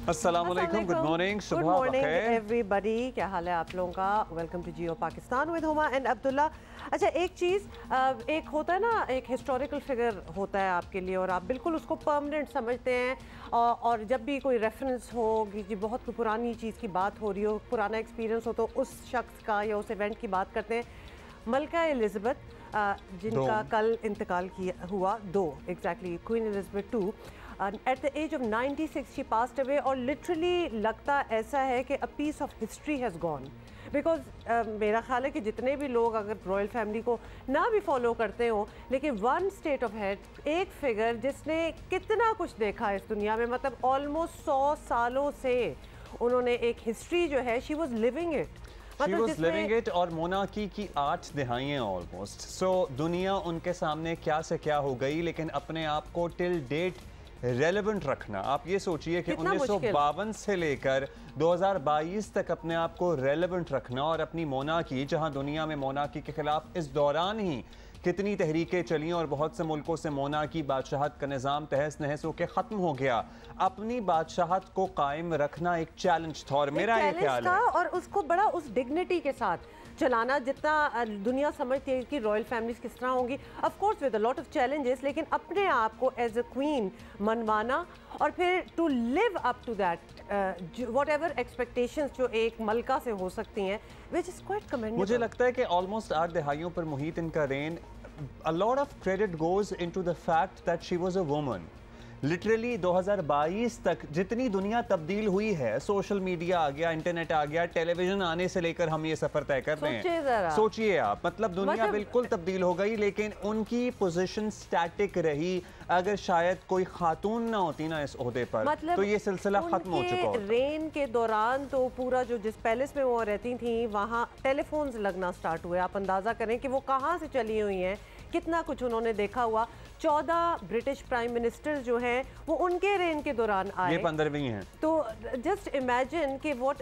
अस्सलाम वालेकुम, good morning, good morning everybody. क्या हाल है आप लोगों का? Welcome to Geo Pakistan with Huma and Abdullah. अच्छा, एक चीज़, एक होता है ना, एक हिस्टोरिकल फिगर होता है आपके लिए और आप बिल्कुल उसको परमानेंट समझते हैं, और जब भी कोई रेफरेंस हो कि बहुत पुरानी चीज़ की बात हो रही हो, पुराना एक्सपीरियंस हो, तो उस शख्स का या उस इवेंट की बात करते हैं। मलका एलिज़ाबेथ, जिनका कल इंतकाल किया हुआ, exactly queen Elizabeth two, at the age of 96 she passed away. और लिटरली लगता ऐसा है कि a piece of history has gone, because मेरा ख्याल है कि जितने भी लोग अगर रॉयल फैमिली को ना भी फॉलो करते हो, लेकिन वन स्टेट ऑफ हेड, एक फिगर जिसने कितना कुछ देखा इस दुनिया में, मतलब ऑलमोस्ट 100 सालों से उन्होंने एक हिस्ट्री जो है, she was living it. She was living it, और मोनार्की की 8 दहाइयाँ ऑलमोस्ट। सो दुनिया उनके सामने क्या से क्या हो गई, लेकिन अपने आप को टिल डेट रेलेवेंट रखना, आप ये सोचिए कि 1952 से लेकर 2022 तक अपने आप को रेलेवेंट रखना, और अपनी मोनार्की, जहां दुनिया में मोनार्की के खिलाफ इस दौरान ही कितनी तहरीकें चली और बहुत से मुल्कों से मोनार्की बादशाहत का निज़ाम तहस नहस होकर ख़त्म हो गया, अपनी बादशाहत को कायम रखना एक चैलेंज था। और मेरा ये ख्याल है, और उसको बड़ा उस डिग्निटी के साथ चलाना, जितना दुनिया समझती है कि रॉयल फैमिलीज किस तरह होंगी, of course with a lot of challenges, लेकिन अपने आप को एज अ क्वीन मनवाना और फिर to live up to that whatever expectations जो एक मलका से हो सकती हैं, विच इज क्वाइट कमेंडेबल। मुझे लगता है कि ऑलमोस्ट 8 दहाइयों पर मुहित इनका rain, a lot of credit goes into the fact that she was a woman. Literally 2022 तक जितनी दुनिया तब्दील हुई है, सोशल मीडिया आ गया, इंटरनेट आ गया, टेलीविजन आने से लेकर हम ये सफर तय कर रहे हैं। सोचिए आप, मतलब दुनिया बिल्कुल तब्दील हो गई, लेकिन उनकी पोजीशन स्टैटिक रही। अगर शायद कोई खातून ना होती ना इस ओहदे पर, मतलब तो ये सिलसिला खत्म हो चुका होता। रेन के दौरान तो पूरा जो जिस पैलेस में वो रहती थी, वहाँ टेलीफोन्स लगना स्टार्ट हुए। आप अंदाजा करें कि वो कहाँ से चली हुई हैं, कितना कुछ उन्होंने देखा हुआ। 14 ब्रिटिश प्राइम मिनिस्टर जो हैं वो उनके रेन के दौरान आए, ये 15वीं हैं। तो जस्ट इमेजिन कि व्हाट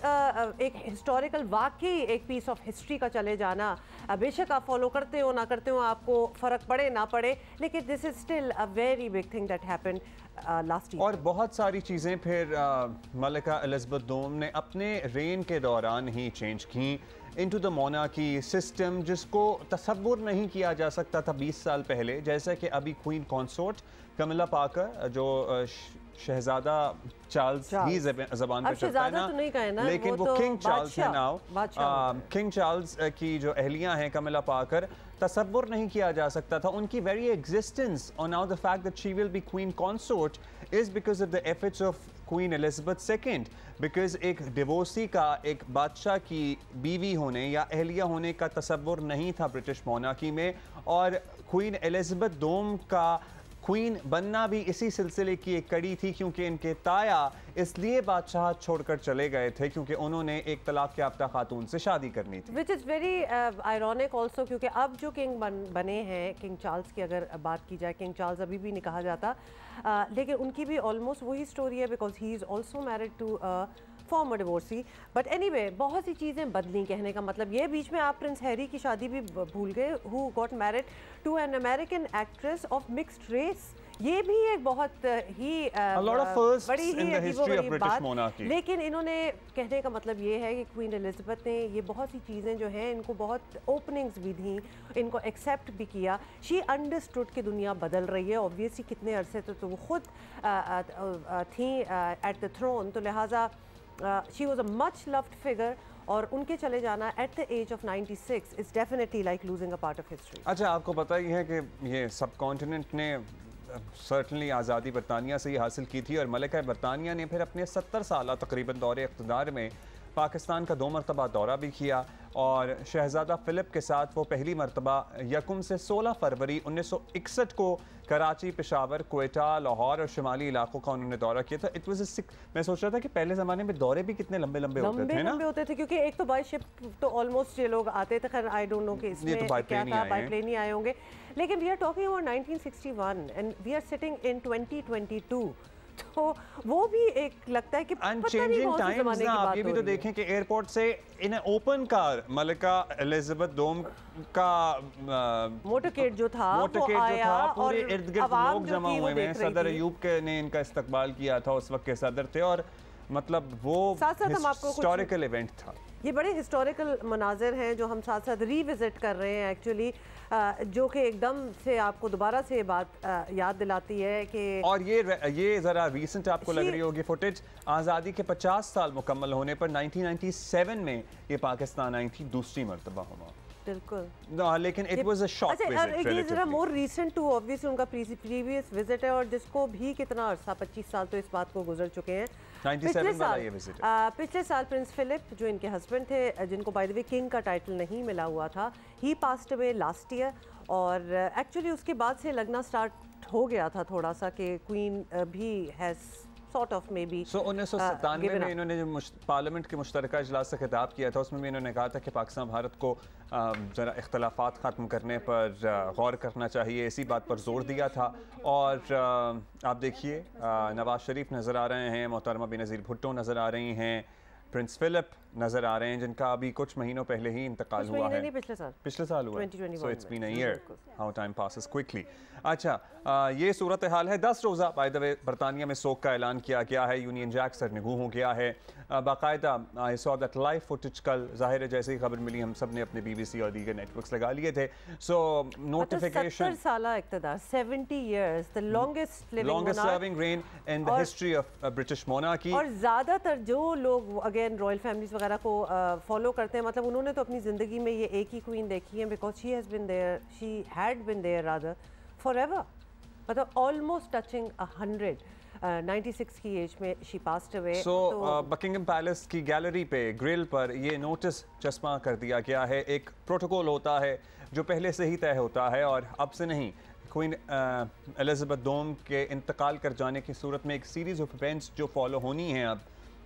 एक हिस्टोरिकल, वाकई एक पीस ऑफ हिस्ट्री का चले जाना। बेशक आप फॉलो करते हो ना करते हो, आपको फ़र्क पड़े ना पड़े, लेकिन this is still a very big thing that happened last year. और बहुत सारी चीज़ें फिर मलिका एलिज़ाबेथ दोम ने अपने रेन के दौरान ही चेंज की इनटू द मोनार्की सिस्टम, जिसको तसव्वुर नहीं किया जा सकता था 20 साल पहले। जैसे कि अभी क्वीन कॉन्सोर्ट कमिला पाकर, जो शहजादा चार्ल्स ही ज़बान पर चलता है ना, तो नहीं कहे ना, लेकिन वो किंग चार्ल्स है नाउ। किंग चार्ल्स की जो अहलियाँ हैं कमिला पाकर, तसव्वुर नहीं किया जा सकता था उनकी वेरी एग्जिस्टेंस, और now the fact that she will be queen कॉन्सोर्ट is because of the efforts of queen Elizabeth second. Because एक डिवोर्सी का एक बादशाह की बीवी होने या अहलिया होने का तसव्वुर नहीं था ब्रिटिश मोनार्की में, और क्वीन एलिज़ाबेथ दोम का क्वीन बनना भी इसी सिलसिले की एक कड़ी थी, क्योंकि इनके ताया इसलिए बादशाह छोड़कर चले गए थे क्योंकि उन्होंने एक तलाक याफ्ता खातून से शादी करनी थी। Which is very ironic also, क्योंकि अब जो किंग बने हैं, किंग चार्ल्स की अगर बात की जाए, किंग चार्ल्स अभी भी नहीं कहा जाता, लेकिन उनकी भी ऑलमोस्ट वही स्टोरी है, because he is also married to former divorcee. But anyway, बहुत सी चीज़ें बदली, कहने का मतलब ये। बीच में आप प्रिंस हैरी की शादी भी भूल गए, who got married to an American actress of mixed race. ये भी एक बहुत ही बड़ी ही बात, लेकिन इन्होंने, कहने का मतलब ये है कि क्वीन एलिज़ाबेथ ने ये बहुत सी चीज़ें जो हैं, इनको बहुत ओपनिंग्स भी दी, इनको एक्सेप्ट भी किया। शी अंडरस्टूड कि दुनिया बदल रही है। ऑब्वियसली कितने अरसे तो वो खुद थी एट द थ्रोन, तो लिहाजा she was a much loved figure, और उनके चले जाना at the age of 96 is definitely like losing a part of history. अच्छा, आपको पता ही है कि ये सब कॉन्टिनेंट ने सर्टनली आज़ादी बरतानिया से ही हासिल की थी, और मलिका बरतानिया ने फिर अपने 70 साल तकरीबन दौरे इक़्तिदार में पाकिस्तान का 2 मरतबा दौरा भी किया, और शहजादा फ़िलिप के साथ वो पहली मरतबा 1 से 16 फरवरी 1961 को कराची, पेशावर, क्वेटा, लाहौर और शुमाली इलाकों का उन्होंने दौरा किया था। इट वाज मैं सोच रहा था कि पहले ज़माने में दौरे भी कितने लंबे लंबे होते थे, क्योंकि एक तो बाई शिप तो ऑलमोस्ट ये लोग आते थे। खैर आई डोंट नो कि इसमें तो क्या था, बाई प्लेन ही आए होंगे, लेकिन we are talking about 1961 and we are sitting in 2022। तो वो भी एक लगता है कि अनचेंजिंग टाइम्स ना। आप ये भी तो देखें कि एयरपोर्ट से इन ओपन कार मलिका एलिज़ाबेथ दोम का मोटरकेड जो था पूरे इर्द गिर्द लोग जमा हुए हैं। सदर अयूब ने इनका इस्तकबाल किया था, उस वक्त के सदर थे, और मतलब वो हिस्टोरिकल इवेंट था। ये बड़े हिस्टोरिकल मनाजिर हैं जो हम साथ साथ रीविजिट कर रहे हैं एक्चुअली, जो कि एकदम से आपको दोबारा से ये बात याद दिलाती है कि और ये ज़रा रीसेंट आपको लग रही होगी फुटेज, आज़ादी के 50 साल मुकम्मल होने पर 1997 में ये पाकिस्तान आई थी दूसरी मरतबा होना। बिल्कुल लेकिन it was a short visit. जरा मोर रीसेंट टू ऑब्वियसली उनका प्रीवियस विजिट है, और जिसको भी कितना अरसा 25 साल तो इस बात को गुजर चुके हैं। 97 वाला ये विजिट है। पिछले साल प्रिंस फिलिप जो इनके हस्बैंड थे, जिनको बाय द वे किंग का टाइटल नहीं मिला हुआ था, ही पास्ड अवे लास्ट ईयर, और एक्चुअली उसके बाद से लगना स्टार्ट हो गया था थोड़ा सा कि क्वीन भी हैज़ sort of maybe 1997 में इन्होंने जो पार्लियामेंट के मुश्तरका इजलास से खिताब किया था, उसमें भी इन्होंने कहा था कि पाकिस्तान भारत को ज़रा इख्तलाफात ख़त्म करने पर गौर करना चाहिए, इसी बात पर जोर दिया था। और आप देखिए नवाज शरीफ नज़र आ रहे हैं, मोहतरमा बेनज़ीर भुट्टो नज़र आ रही हैं, प्रिंस फिलिप नज़र आ रहे हैं जिनका अभी कुछ महीनों पहले ही इंतकाल हुआ है। पिछले साल हुआ, so it's been a year, how time passes quickly. अच्छा, ये सूरत हाल है। 10 रोज़ा बाय द वे बरतानिया में सोग का ऐलान किया गया है, यूनियन जैक सरनगू हो गया है बाकायदा। I saw that live footage कल, जाहिर है जैसे ही खबर मिली हम सब ने अपने BBC और दीगर नेटवर्क्स लगा लिए थे। सो नोटिफिकेशन 70 साल इक़्तिदार, 70 years, the longest serving rain in the history of British monarchy. और ज़्यादातर जो लोग अगेन रॉयल फैमिलीज वगैरह को फॉलो करते हैं, मतलब उन्होंने तो अपनी ज़िंदगी में ये एक ही क्वीन देखी है, because she had been there rather forever, मतलब ऑलमोस्ट टचिंग 100, 96 की एज में she passed away. So Buckingham Palace की गैलरी पे ग्रिल पर ये नोटिस चस्पा कर दिया गया है। एक प्रोटोकॉल होता है जो पहले से ही तय होता है और अब से नहीं, क्वीन एलिजाबेथ दोम के इंतकाल कर जाने की सूरत में एक सीरीज़ ऑफ इवेंट्स जो फॉलो होनी है अब,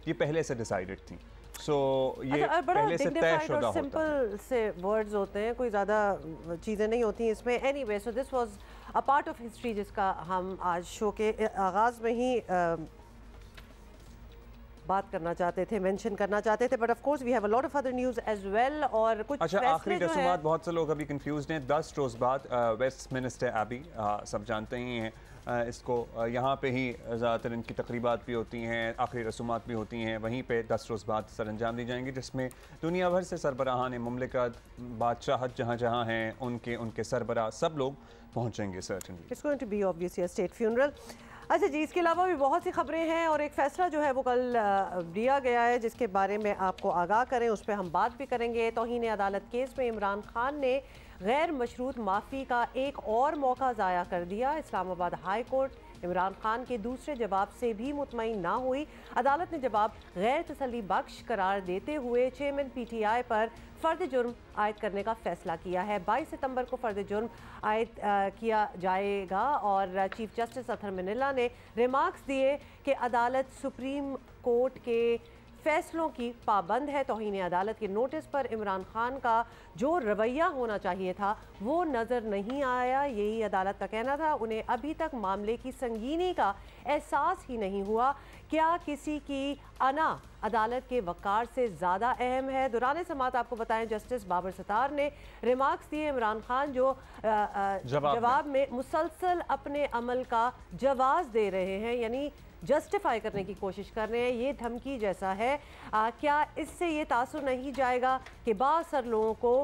ये पहले से डिसाइडेड थी। सो ये पहले से तयशुदा होता है। सिंपल से वर्ड्स होते हैं, कोई ज़्यादा चीज़ें नहीं होती इसमें। Anyway, so this was a part of history जिसका हम आज शो के आगाज़ में ही बात करना चाहते थे, मेंशन करना चाहते थे, but of course we have a lot of other news as well. और कुछ अच्छा, आखिरी रसूमात, बहुत से लोग अभी कंफ्यूज हैं। 10 रोज़ बाद वेस्टमिनिस्टर एबी, सब जानते ही हैं इसको, यहाँ पे ही ज़्यादातर इनकी तकरीबात भी होती हैं, आखिरी रसूमात भी होती हैं, वहीं पे 10 रोज़ बाद सर अंजाम दी जाएंगी, जिसमें दुनिया भर से सरबराहान मुमलिकत, बादशाहत जहाँ जहाँ हैं उनके सरबराह सब लोग पहुँचेंगे। Certainly it's going to be obviously a state funeral. अच्छा जी, इसके अलावा भी बहुत सी खबरें हैं और एक फ़ैसला जो है वो कल दिया गया है जिसके बारे में आपको आगाह करें, उस पर हम बात भी करेंगे। तौहीन अदालत केस में इमरान खान ने गैर मशरूत माफ़ी का एक और मौका ज़ाया कर दिया। इस्लामाबाद हाई कोर्ट इमरान खान के दूसरे जवाब से भी मुतमईन ना हुई। अदालत ने जवाब गैर तसल्ली बख्श करार देते हुए चेयरमैन PTI पर फ़र्द जुर्म आयद करने का फ़ैसला किया है। 22 सितंबर को फ़र्द जुर्म आयद किया जाएगा और चीफ जस्टिस अथर मनिला ने रिमार्क्स दिए कि अदालत सुप्रीम कोर्ट के फैसलों की पाबंद है। तौहीन अदालत के नोटिस पर इमरान खान का जो रवैया होना चाहिए था वो नज़र नहीं आया, यही अदालत का कहना था। उन्हें अभी तक मामले की संगीनी का एहसास ही नहीं हुआ। क्या किसी की अना अदालत के वक़ार से ज़्यादा अहम है? दौरान समाअत आपको बताएं जस्टिस बाबर सतार ने रिमार्क्स दिए इमरान खान जो जवाब में मुसलसल अपने अमल का जवाब दे रहे हैं, यानी जस्टिफाई करने की कोशिश कर रहे हैं। ये धमकी जैसा है। क्या इससे ये तासुर नहीं जाएगा कि बासर लोगों को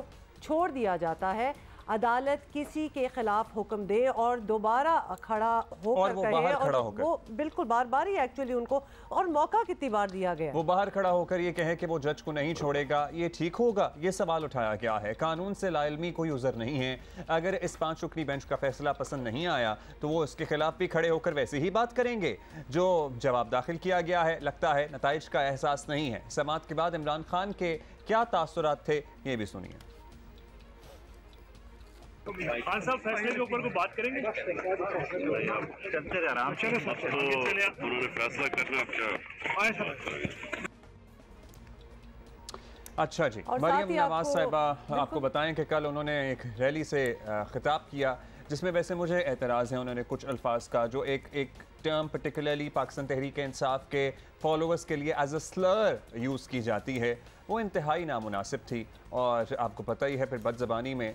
छोड़ दिया जाता है, अदालत किसी के खिलाफ हुक्म दे और दोबारा खड़ा होकर कहे, और वो बिल्कुल बार बार ही एक्चुअली उनको, और मौका कितनी बार दिया गया, वो बाहर खड़ा होकर ये कहे कि वो जज को नहीं छोड़ेगा, ये ठीक होगा? ये सवाल उठाया गया है। कानून से लाइल्मी कोई उज़र नहीं है। अगर इस 5 रुकनी बेंच का फैसला पसंद नहीं आया तो वो इसके खिलाफ भी खड़े होकर वैसे ही बात करेंगे। जो जवाब दाखिल किया गया है, लगता है नताइज का एहसास नहीं है। समाअत के बाद इमरान खान के क्या तासुरात थे, ये भी सुनिए। खान साहब फैसले के ऊपर को बात करेंगे, चलते रहे आराम से, उन्होंने फैसला करना क्या। अच्छा जी, मरियम नवाज साहिबा आपको बताएं कि कल उन्होंने एक रैली से खिताब किया जिसमें वैसे मुझे एतराज़ है उन्होंने कुछ अल्फाज का, जो एक टर्म पर्टिकुलरली पाकिस्तान तहरीक इंसाफ के फॉलोअर्स के लिए एज अ स्लर यूज़ की जाती है, वो इंतहाई नामुनासिब थी। और आपको पता ही है फिर बदज़बानी में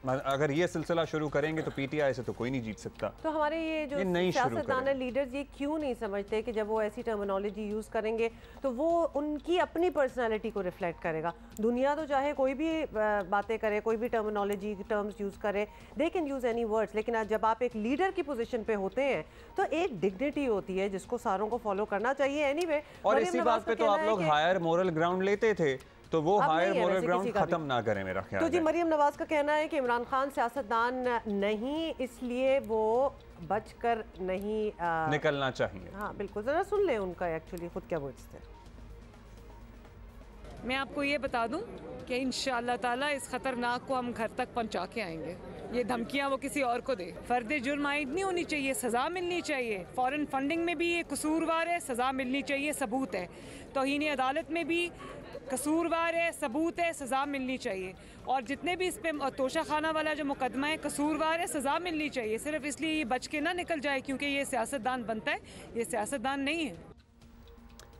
अगर ये सिलसिला शुरू करेंगे तो पीटीआई से तो कोई नहीं जीत सकता। तो हमारे ये जो सियासतदान लीडर्स ये क्यों नहीं समझते कि जब वो ऐसी टर्मिनोलॉजी यूज़ करेंगे तो वो उनकी अपनी पर्सनालिटी को रिफ्लेक्ट करेगा। दुनिया तो चाहे कोई भी बातें करे, कोई भी टर्मिनोलॉजी टर्म्स यूज़ करे, they can use any words, लेकिन जब आप एक लीडर की पोजीशन पे होते हैं तो एक डिग्निटी होती है जिसको सारों को फॉलो करना चाहिए। एनीवे, और इसी बात पे तो आप लोग हायर मोरल ग्राउंड लेते थे, तो वो हायर मोरल ग्राउंड खत्म ना करें मेरा ख्याल है। तो जी मरियम नवाज का कहना है कि इमरान खान सियासतदान नहीं, इसलिए वो बचकर नहीं निकलना चाहिए। हाँ बिल्कुल, जरा सुन ले उनका एक्चुअली खुद क्या वर्ड्स थे। मैं आपको ये बता दूं कि इंशाअल्लाह ताला इस खतरनाक को हम घर तक पहुंचा के आएंगे। ये धमकियां वो किसी और को दे। फर्द जुर्म आयद नहीं होनी चाहिए, सज़ा मिलनी चाहिए। फॉरेन फंडिंग में भी ये कसूरवार है, सज़ा मिलनी चाहिए, सबूत है। तौहीन अदालत में भी कसूरवार है, सबूत है, सज़ा मिलनी चाहिए। और जितने भी इस पे तोशा खाना वाला जो मुकदमा है कसूरवार है, सज़ा मिलनी चाहिए। सिर्फ इसलिए ये बच के ना निकल जाए क्योंकि ये सियासतदान बनता है, ये सियासतदान नहीं है।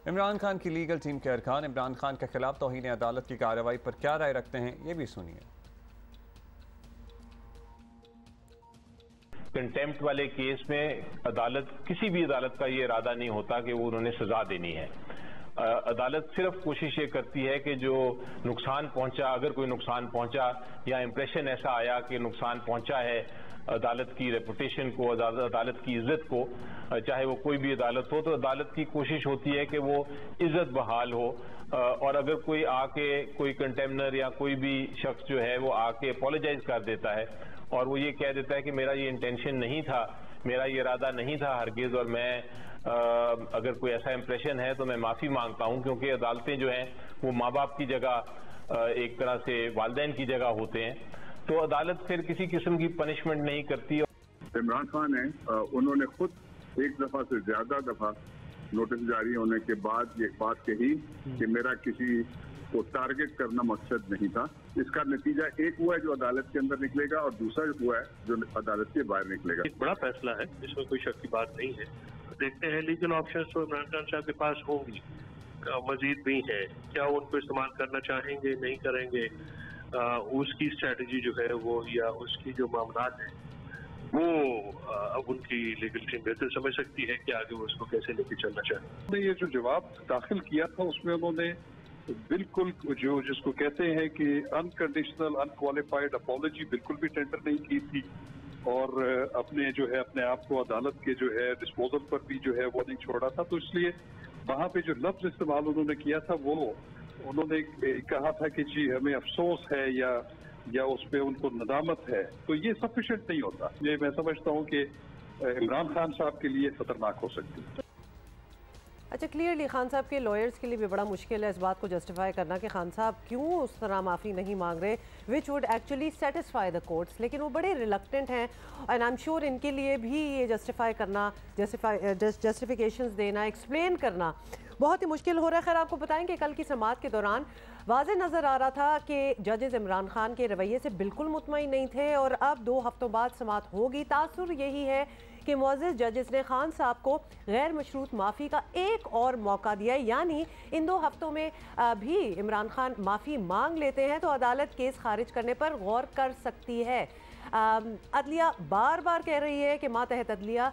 इमरान खान की लीगल टीम के अरकान इमरान खान के खिलाफ तौहीन अदालत की कार्रवाई पर क्या राय रखते हैं, ये भी सुनिए। कंटेम्प्ट वाले केस में अदालत, किसी भी अदालत का ये इरादा नहीं होता कि वो उन्होंने सजा देनी है। अदालत सिर्फ कोशिश ये करती है कि जो नुकसान पहुंचा, अगर कोई नुकसान पहुंचा या इंप्रेशन ऐसा आया कि नुकसान पहुंचा है अदालत की रेपुटेशन को, अदालत की इज्जत को, चाहे वो कोई भी अदालत हो, तो अदालत की कोशिश होती है कि वो इज्जत बहाल हो। और अगर कोई आके, कोई कंटेम्नर या कोई भी शख्स जो है वो आके अपोलोजाइज कर देता है और वो ये कह देता है कि मेरा ये इंटेंशन नहीं था, मेरा ये इरादा नहीं था हरगिज, और मैं अगर कोई ऐसा इंप्रेशन है तो मैं माफ़ी मांगता हूं, क्योंकि अदालतें जो हैं वो माँ बाप की जगह, एक तरह से वालिदैन की जगह होते हैं, तो अदालत फिर किसी किस्म की पनिशमेंट नहीं करती। इमरान खान है, उन्होंने खुद एक दफा से ज्यादा दफा नोटिस जारी होने के बाद ये बात कही कि मेरा किसी को टारगेट करना मकसद नहीं था। इसका नतीजा एक हुआ है जो अदालत के अंदर निकलेगा और दूसरा हुआ है जो अदालत के बाहर निकलेगा। एक बड़ा फैसला है, इसमें कोई शक की बात नहीं है। देखते हैं लीगल ऑप्शंस तो इमरान खान साहब के पास होंगी, मजीद भी हैं, क्या वो उनको इस्तेमाल करना चाहेंगे, नहीं करेंगे, उसकी स्ट्रेटजी जो है वो, या उसकी जो मामलात हैं वो अब उनकी लीगल टीम बेहतर समझ सकती है कि आगे वो उसको कैसे लेके चलना चाहे। ये जो जवाब दाखिल किया था उसमें उन्होंने बिल्कुल जो जिसको कहते हैं कि अनकंडीशनल अनक्वालिफाइड अपॉलॉजी बिल्कुल भी टेंडर नहीं की थी, और अपने जो है अपने आप को अदालत के जो है डिस्पोजल पर भी जो है वो नहीं छोड़ा था। तो इसलिए वहाँ पे जो लफ्ज इस्तेमाल उन्होंने किया था वो उन्होंने कहा था कि जी हमें अफसोस है या उस पर उनको नदामत है, तो ये सफिशिएंट नहीं होता। ये मैं समझता हूँ कि इमरान खान साहब के लिए खतरनाक हो सकती है। अच्छा, क्लियरली खान साहब के लॉयर्स के लिए भी बड़ा मुश्किल है इस बात को जस्टिफाई करना कि खान साहब क्यों उस तरह माफ़ी नहीं मांग रहे, which would actually satisfy the courts, लेकिन वो बड़े रिलक्टेंट हैं। एंड आई एम श्योर इनके लिए भी ये जस्टिफाई करना, जस्टिफिकेशंस देना, एक्सप्लेन करना बहुत ही मुश्किल हो रहा है। खैर, आपको बताएंगे कल की समाअत के दौरान वाज़े नज़र आ रहा था कि जजेस इमरान खान के रवैये से बिल्कुल मुतमईन नहीं थे, और अब 2 हफ्तों बाद समाअत होगी। तासुर यही है कि मुअज़्ज़िज़ जजेस ने खान साहब को गैर मशरूत माफ़ी का एक और मौका दिया, यानी इन 2 हफ्तों में भी इमरान खान माफ़ी मांग लेते हैं तो अदालत केस खारिज करने पर गौर कर सकती है। अदलिया बार बार कह रही है कि मातहत अदलिया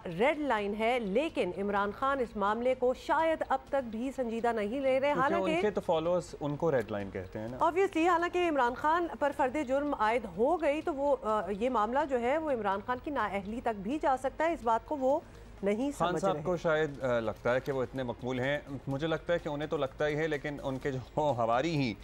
रेड लाइन है, लेकिन इमरान खान इस मामले को शायद अब तक भी संजीदा नहीं ले रहे। हालांकि उनके तो फॉलोअर्स उनको रेड लाइन कहते हैं ना, ऑब्वियसली। हालांकि इमरान खान पर फर्द जुर्म आयद हो गई तो वो ये मामला जो है वो इमरान खान की नाअहली तक भी जा सकता है। इस बात को वो नहीं खान साहब को शायद लगता है कि वो इतने मकबूल हैं। मुझे लगता है कि उन्हें तो लगता ही है, लेकिन उनके जो हवारी ही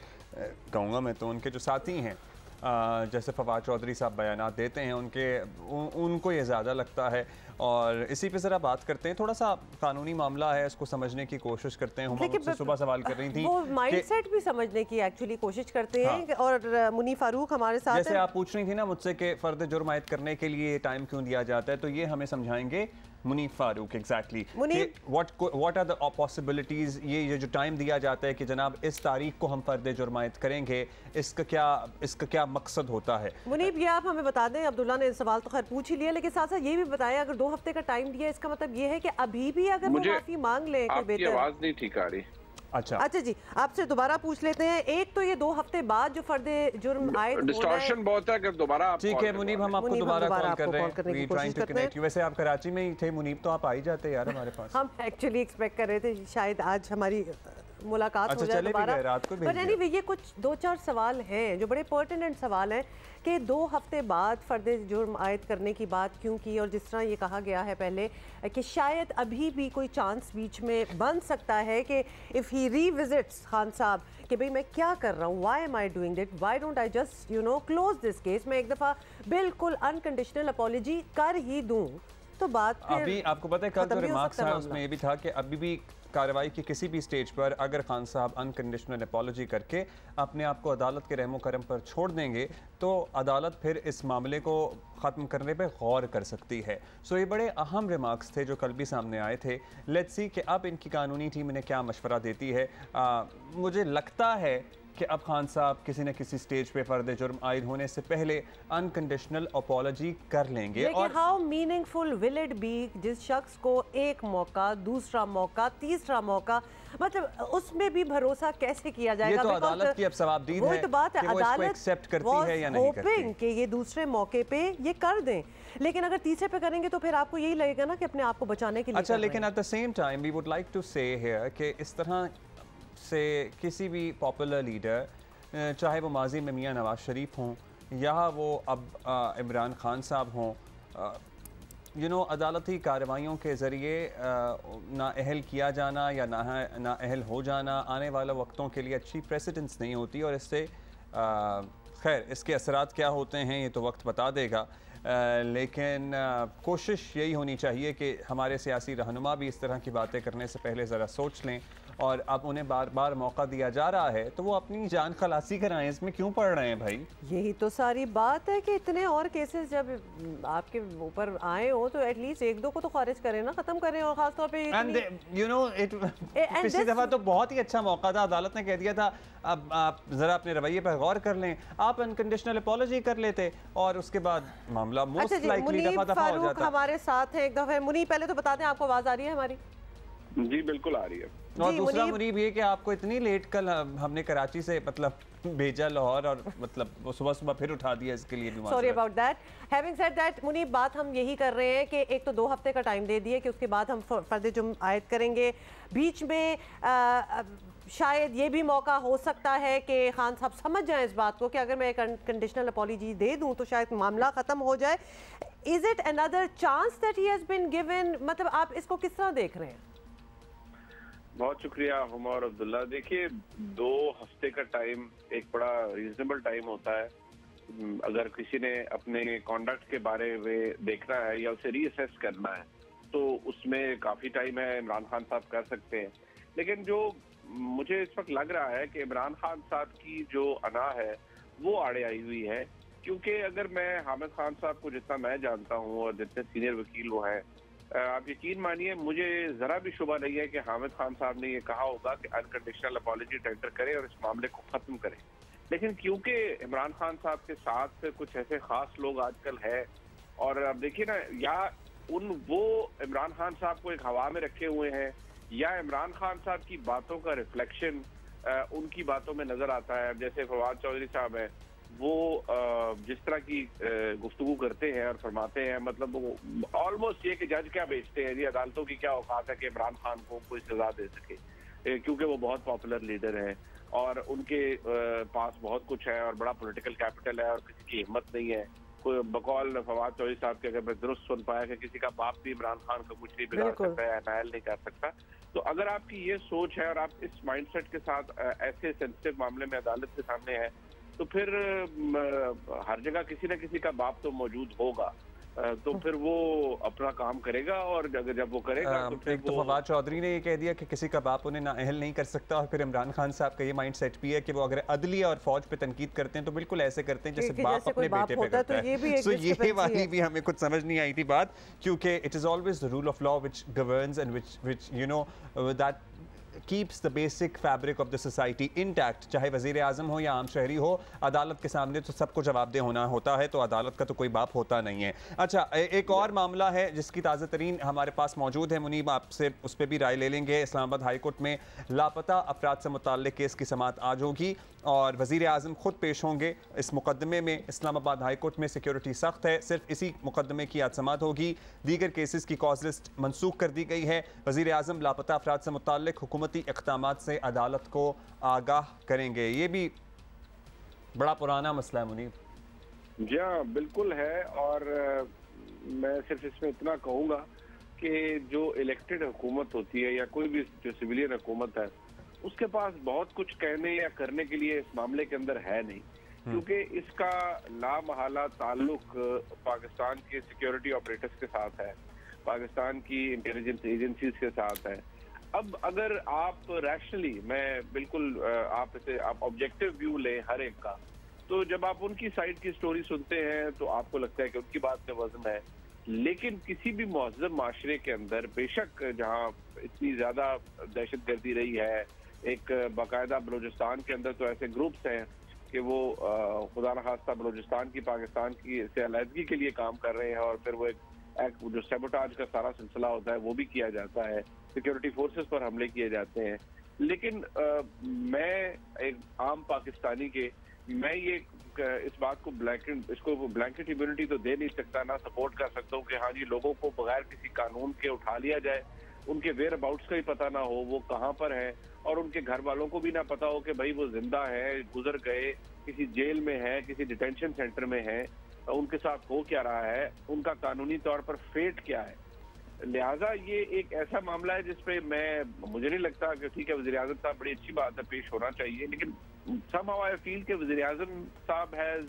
कहूँगा मैं, तो उनके जो साथी हैं जैसे फवाद चौधरी साहब बयानात देते हैं उनको ये ज़्यादा लगता है। और इसी पे ज़रा बात करते हैं, थोड़ा सा कानूनी मामला है, इसको समझने की कोशिश करते हैं। हम मुझसे सुबह सवाल कर रही थी, वो माइंडसेट भी समझने की एक्चुअली कोशिश करते हैं। हाँ। और मुनीफ फारूक हमारे साथ, जैसे आप पूछ रही थी ना मुझसे कि फर्द जुर्म आयद करने के लिए टाइम क्यों दिया जाता है, तो ये हमें समझाएंगे Munif Farooq exactly what are the possibilities. ये जो टाइम दिया जाता है कि जनाब इस तारीख को हम फर्द जुर्म आयद करेंगे, इसका क्या मकसद होता है। मुनीफ, ये आप हमें बता दें। अब्दुल्ला ने सवाल तो खैर पूछ ही लिया, लेकिन साथ साथ ये भी बताया अगर 2 हफ्ते का टाइम दिया, इसका मतलब ये है कि अभी भी अगर वो माफी मांग ले, आपकी आवाज नहीं ठीक आ रही। अच्छा जी, आपसे दोबारा पूछ लेते हैं। एक तो ये 2 हफ्ते बाद जो फर्दे जुर्म आए, डिस्टॉर्शन बहुत है कि दोबारा। ठीक है मुनीब, हम आपको दोबारा कॉल कर रहे हैं। वैसे आप कराची में ही थे मुनीब, तो आप आ ही जाते यार हमारे पास। हम एक्चुअली एक्सपेक्ट कर रहे थे शायद आज हमारी मुलाकात हो जाए दोबारा, पर एनीवे ये कुछ 2-4 सवाल हैं जो बड़े पर्टिनेंट सवाल हैं कि 2 हफ्ते बाद फर्दे जुर्म आयद करने की बात क्यों की, और जिस तरह ये कहा गया है पहले कि शायद अभी भी कोई चांस बीच में बन सकता है कि इफ़ ही रीविजिट्स खान साहब कि भाई मैं क्या कर रहा हूँ, why am I doing that, why don't I just close this case, मैं एक दफ़ा बिल्कुल अनकंडीशनल अपॉलॉजी कर ही दूँ, तो बात फिर अभी आपको पता है कल जो रिमार्क्स था उसमें ये भी था कि अभी भी कार्रवाई की किसी भी स्टेज पर अगर खान साहब अनकंडीशनल अपॉलॉजी करके अपने आप को अदालत के रहमो करम पर छोड़ देंगे तो अदालत फिर इस मामले को ख़त्म करने पे गौर कर सकती है। सो ये बड़े अहम रिमार्क्स थे जो कल भी सामने आए थे। लेट्स सी कि अब इनकी कानूनी टीम इन्हें क्या मशवरा देती है। मुझे लगता है कि अब खान साहब किसी न किसी स्टेज पे फर्द जुर्म आयद होने से पहले अनकंडीशनल अपॉलॉजी कर लेंगे। और how meaningful will it be जिस शख्स को एक मौका, दूसरा मौका, तीसरा मौका, मतलब उसमें भी भरोसा कैसे किया जाएगा? ये तो अदालत की अब सवाबदीद है तो बात है, कि वो इसको एक्सेप्ट करती है या नहीं करती। कि ये दूसरे मौके पे ये कर दें, लेकिन अगर तीसरे पे करेंगे तो फिर आपको यही लगेगा ना कि अपने आप को बचाने के लिए। अच्छा, लेकिन at the same time we would like to say here कि इस तरह से किसी भी पॉपुलर लीडर, चाहे वो माजी में मियां नवाज शरीफ हों या वो अब इमरान खान साहब हों, अदालती कार्रवाइयों के ज़रिए नाअहल किया जाना या नाअहल हो जाना आने वाले वक्तों के लिए अच्छी प्रेसिडेंस नहीं होती, और इससे खैर इसके असरात क्या होते हैं ये तो वक्त बता देगा। लेकिन कोशिश यही होनी चाहिए कि हमारे सियासी रहनुमा भी इस तरह की बातें करने से पहले ज़रा सोच लें, और अब उन्हें बार बार मौका दिया जा रहा है तो वो अपनी जान खलासी कराएं। इसमें क्यों पड़ रहे हैं भाई? यही तो सारी बात है कि इतने और केसेस जब आपके ऊपर आए हो तो एटलीस्ट 1-2 को तो खारिज करें ना, खत्म करें। और खास तौर पे पिछली दफा तो बहुत ही अच्छा मौका था, अदालत ने कह दिया था अब आप जरा अपने रवैये पर गौर कर लें, आप अनकंडीशनल अपॉलॉजी कर लेते और उसके बाद मामला मोस्ट लाइकली दफा हो जाता। हमारे साथ है एक दफा मुनीब, पहले तो बता दें आपको आवाज आ रही है हमारी? जी बिल्कुल आ रही है। और दूसरा मुनीब ये कि आपको इतनी लेट कल हमने कराची से मतलब भेजा लाहौर, और मतलब वो सुबह फिर उठा दिया, इसके लिए भी sorry about that. Having said that Munib, बात हम यही कर रहे हैं कि एक तो 2 हफ्ते का टाइम दे दिए कि उसके बाद हम फर्द जुर्म आयद करेंगे। बीच में शायद ये भी मौका हो सकता है कि खान साहब समझ जाएं इस बात को कि अगर मैं एक कंडीशनल अपॉलॉजी दे दूं तो शायद मामला ख़त्म हो जाए। Is it another chance that he has been given? मतलब आप इसको किस तरह देख रहे हैं? बहुत शुक्रिया हुमा और अब्दुल्ला। देखिए 2 हफ्ते का टाइम एक बड़ा रीजनेबल टाइम होता है। अगर किसी ने अपने कॉन्डक्ट के बारे में देखना है या उसे रीअसेस करना है तो उसमें काफ़ी टाइम है, इमरान खान साहब कर सकते हैं। लेकिन जो मुझे इस वक्त लग रहा है कि इमरान खान साहब की जो अना है वो आड़े आई हुई है, क्योंकि अगर मैं हामिद खान साहब को जितना मैं जानता हूँ और जितने सीनियर वकील वो हैं, आप यकीन मानिए मुझे जरा भी शुबा नहीं है कि हामिद खान साहब ने ये कहा होगा कि अनकंडीशनल अपॉलॉजी टेंडर करें और इस मामले को खत्म करें। लेकिन क्योंकि इमरान खान साहब के साथ कुछ ऐसे खास लोग आजकल है, और अब देखिए ना, या वो इमरान खान साहब को एक हवा में रखे हुए हैं या इमरान खान साहब की बातों का रिफ्लेक्शन उनकी बातों में नजर आता है। जैसे फवाद चौधरी साहब है, वो जिस तरह की गुफ्तगू करते हैं और फरमाते हैं, मतलब वो ऑलमोस्ट ये कि जज क्या बेचते हैं, ये अदालतों की क्या औकात है कि इमरान खान को कोई सजा दे सके, क्योंकि वो बहुत पॉपुलर लीडर हैं और उनके पास बहुत कुछ है और बड़ा पॉलिटिकल कैपिटल है और किसी की हिम्मत नहीं है। कोई बकौल फवाद चौधरी साहब के, अगर मैं दुरुस्त सुन पाया कि किसी का बाप भी इमरान खान का कुछ नहीं बिगाड़ सकता है, नायल नहीं कर सकता। तो अगर आपकी ये सोच है और आप इस माइंडसेट के साथ ऐसे सेंसिटिव मामले में अदालत के सामने है, तो फिर हर जगह किसी न किसी का बाप तो मौजूद होगा, तो फिर वो अपना काम करेगा। और जब वो करेगा तो फिर तो फवाद चौधरी ने ये कह दिया कि किसी का बाप उन्हें नाअहल नहीं कर सकता, और फिर इमरान खान साहब का ये माइंड सेट भी है कि वो अगर अदलिया और फौज पे तनकीद करते हैं तो बिल्कुल ऐसे करते हैं जैसे बाप अपने बेटे पे करता है। सो ये वाली भी हमें कुछ समझ नहीं आई थी बात, क्योंकि it is always the rule of law which governs and which you know that keeps the basic fabric of the society intact. चाहे वजीर आजम हो या आम शहरी हो, अदालत के सामने तो सबको जवाबदेह होना होता है, तो अदालत का तो कोई बाप होता नहीं है। अच्छा, एक और मामला है जिसकी ताज़ा तरीन हमारे पास मौजूद है मुनीब, आपसे उस पर भी राय ले लेंगे। इस्लामाबाद हाई कोर्ट में लापता अफराद से मुताल्लिक केस की समाअत आज होगी और वजीर आजम खुद पेश होंगे इस मुकदमे में। इस्लामाबाद हाई कोर्ट में सिक्योरिटी सख्त है, सिर्फ इसी मुकदमे की आज समाअत होगी। दीगर केसेस की कॉज लिस्ट मनसूख कर दी गई है। वजीर आजम लापता अफराद से मुताल्लिक हुकूमती इक़दामात से अदालत को आगाह करेंगे। ये भी बड़ा पुराना मसला है मुनीब। जी हाँ, बिल्कुल है। और मैं सिर्फ इसमें इतना कहूँगा कि जो इलेक्टेड हुकूमत होती है या कोई भी जो सिविलियन हुकूमत है, उसके पास बहुत कुछ कहने या करने के लिए इस मामले के अंदर है नहीं, क्योंकि इसका लामहला ताल्लुक पाकिस्तान के सिक्योरिटी ऑपरेटर्स के साथ है, पाकिस्तान की इंटेलिजेंस एजेंसीज के साथ है। अब अगर आप रैशनली, मैं बिल्कुल आप ऑब्जेक्टिव व्यू लें हर एक का, तो जब आप उनकी साइड की स्टोरी सुनते हैं तो आपको लगता है कि उनकी बात में वजन है। लेकिन किसी भी मुहज़्ज़ब माशरे के अंदर बेशक जहाँ इतनी ज़्यादा दहशतगर्दी रही है, एक बाकायदा बलूचिस्तान के अंदर तो ऐसे ग्रुप्स हैं कि वो खुदा न खास्ता बलूचिस्तान की पाकिस्तान की से अलहदगी के लिए काम कर रहे हैं, और फिर वो एक जो सैबोटाज का सारा सिलसिला होता है वो भी किया जाता है, सिक्योरिटी फोर्सेस पर हमले किए जाते हैं। लेकिन मैं एक आम पाकिस्तानी के मैं ये इस बात को ब्लैंकेट इम्यूनिटी तो दे नहीं सकता, ना सपोर्ट कर सकता हूँ कि हाँ जी लोगों को बगैर किसी कानून के उठा लिया जाए, उनके वेयर अबाउट्स का ही पता ना हो, वो कहाँ पर है, और उनके घर वालों को भी ना पता हो कि भाई वो जिंदा है, गुजर गए, किसी जेल में है, किसी डिटेंशन सेंटर में है, उनके साथ हो क्या रहा है, उनका कानूनी तौर पर फेट क्या है। लिहाजा ये एक ऐसा मामला है जिसपे मुझे नहीं लगता कि ठीक है वज़ीर आज़म साहब बड़ी अच्छी बात है पेश होना चाहिए, लेकिन somehow I feel कि वज़ीर आज़म साहब has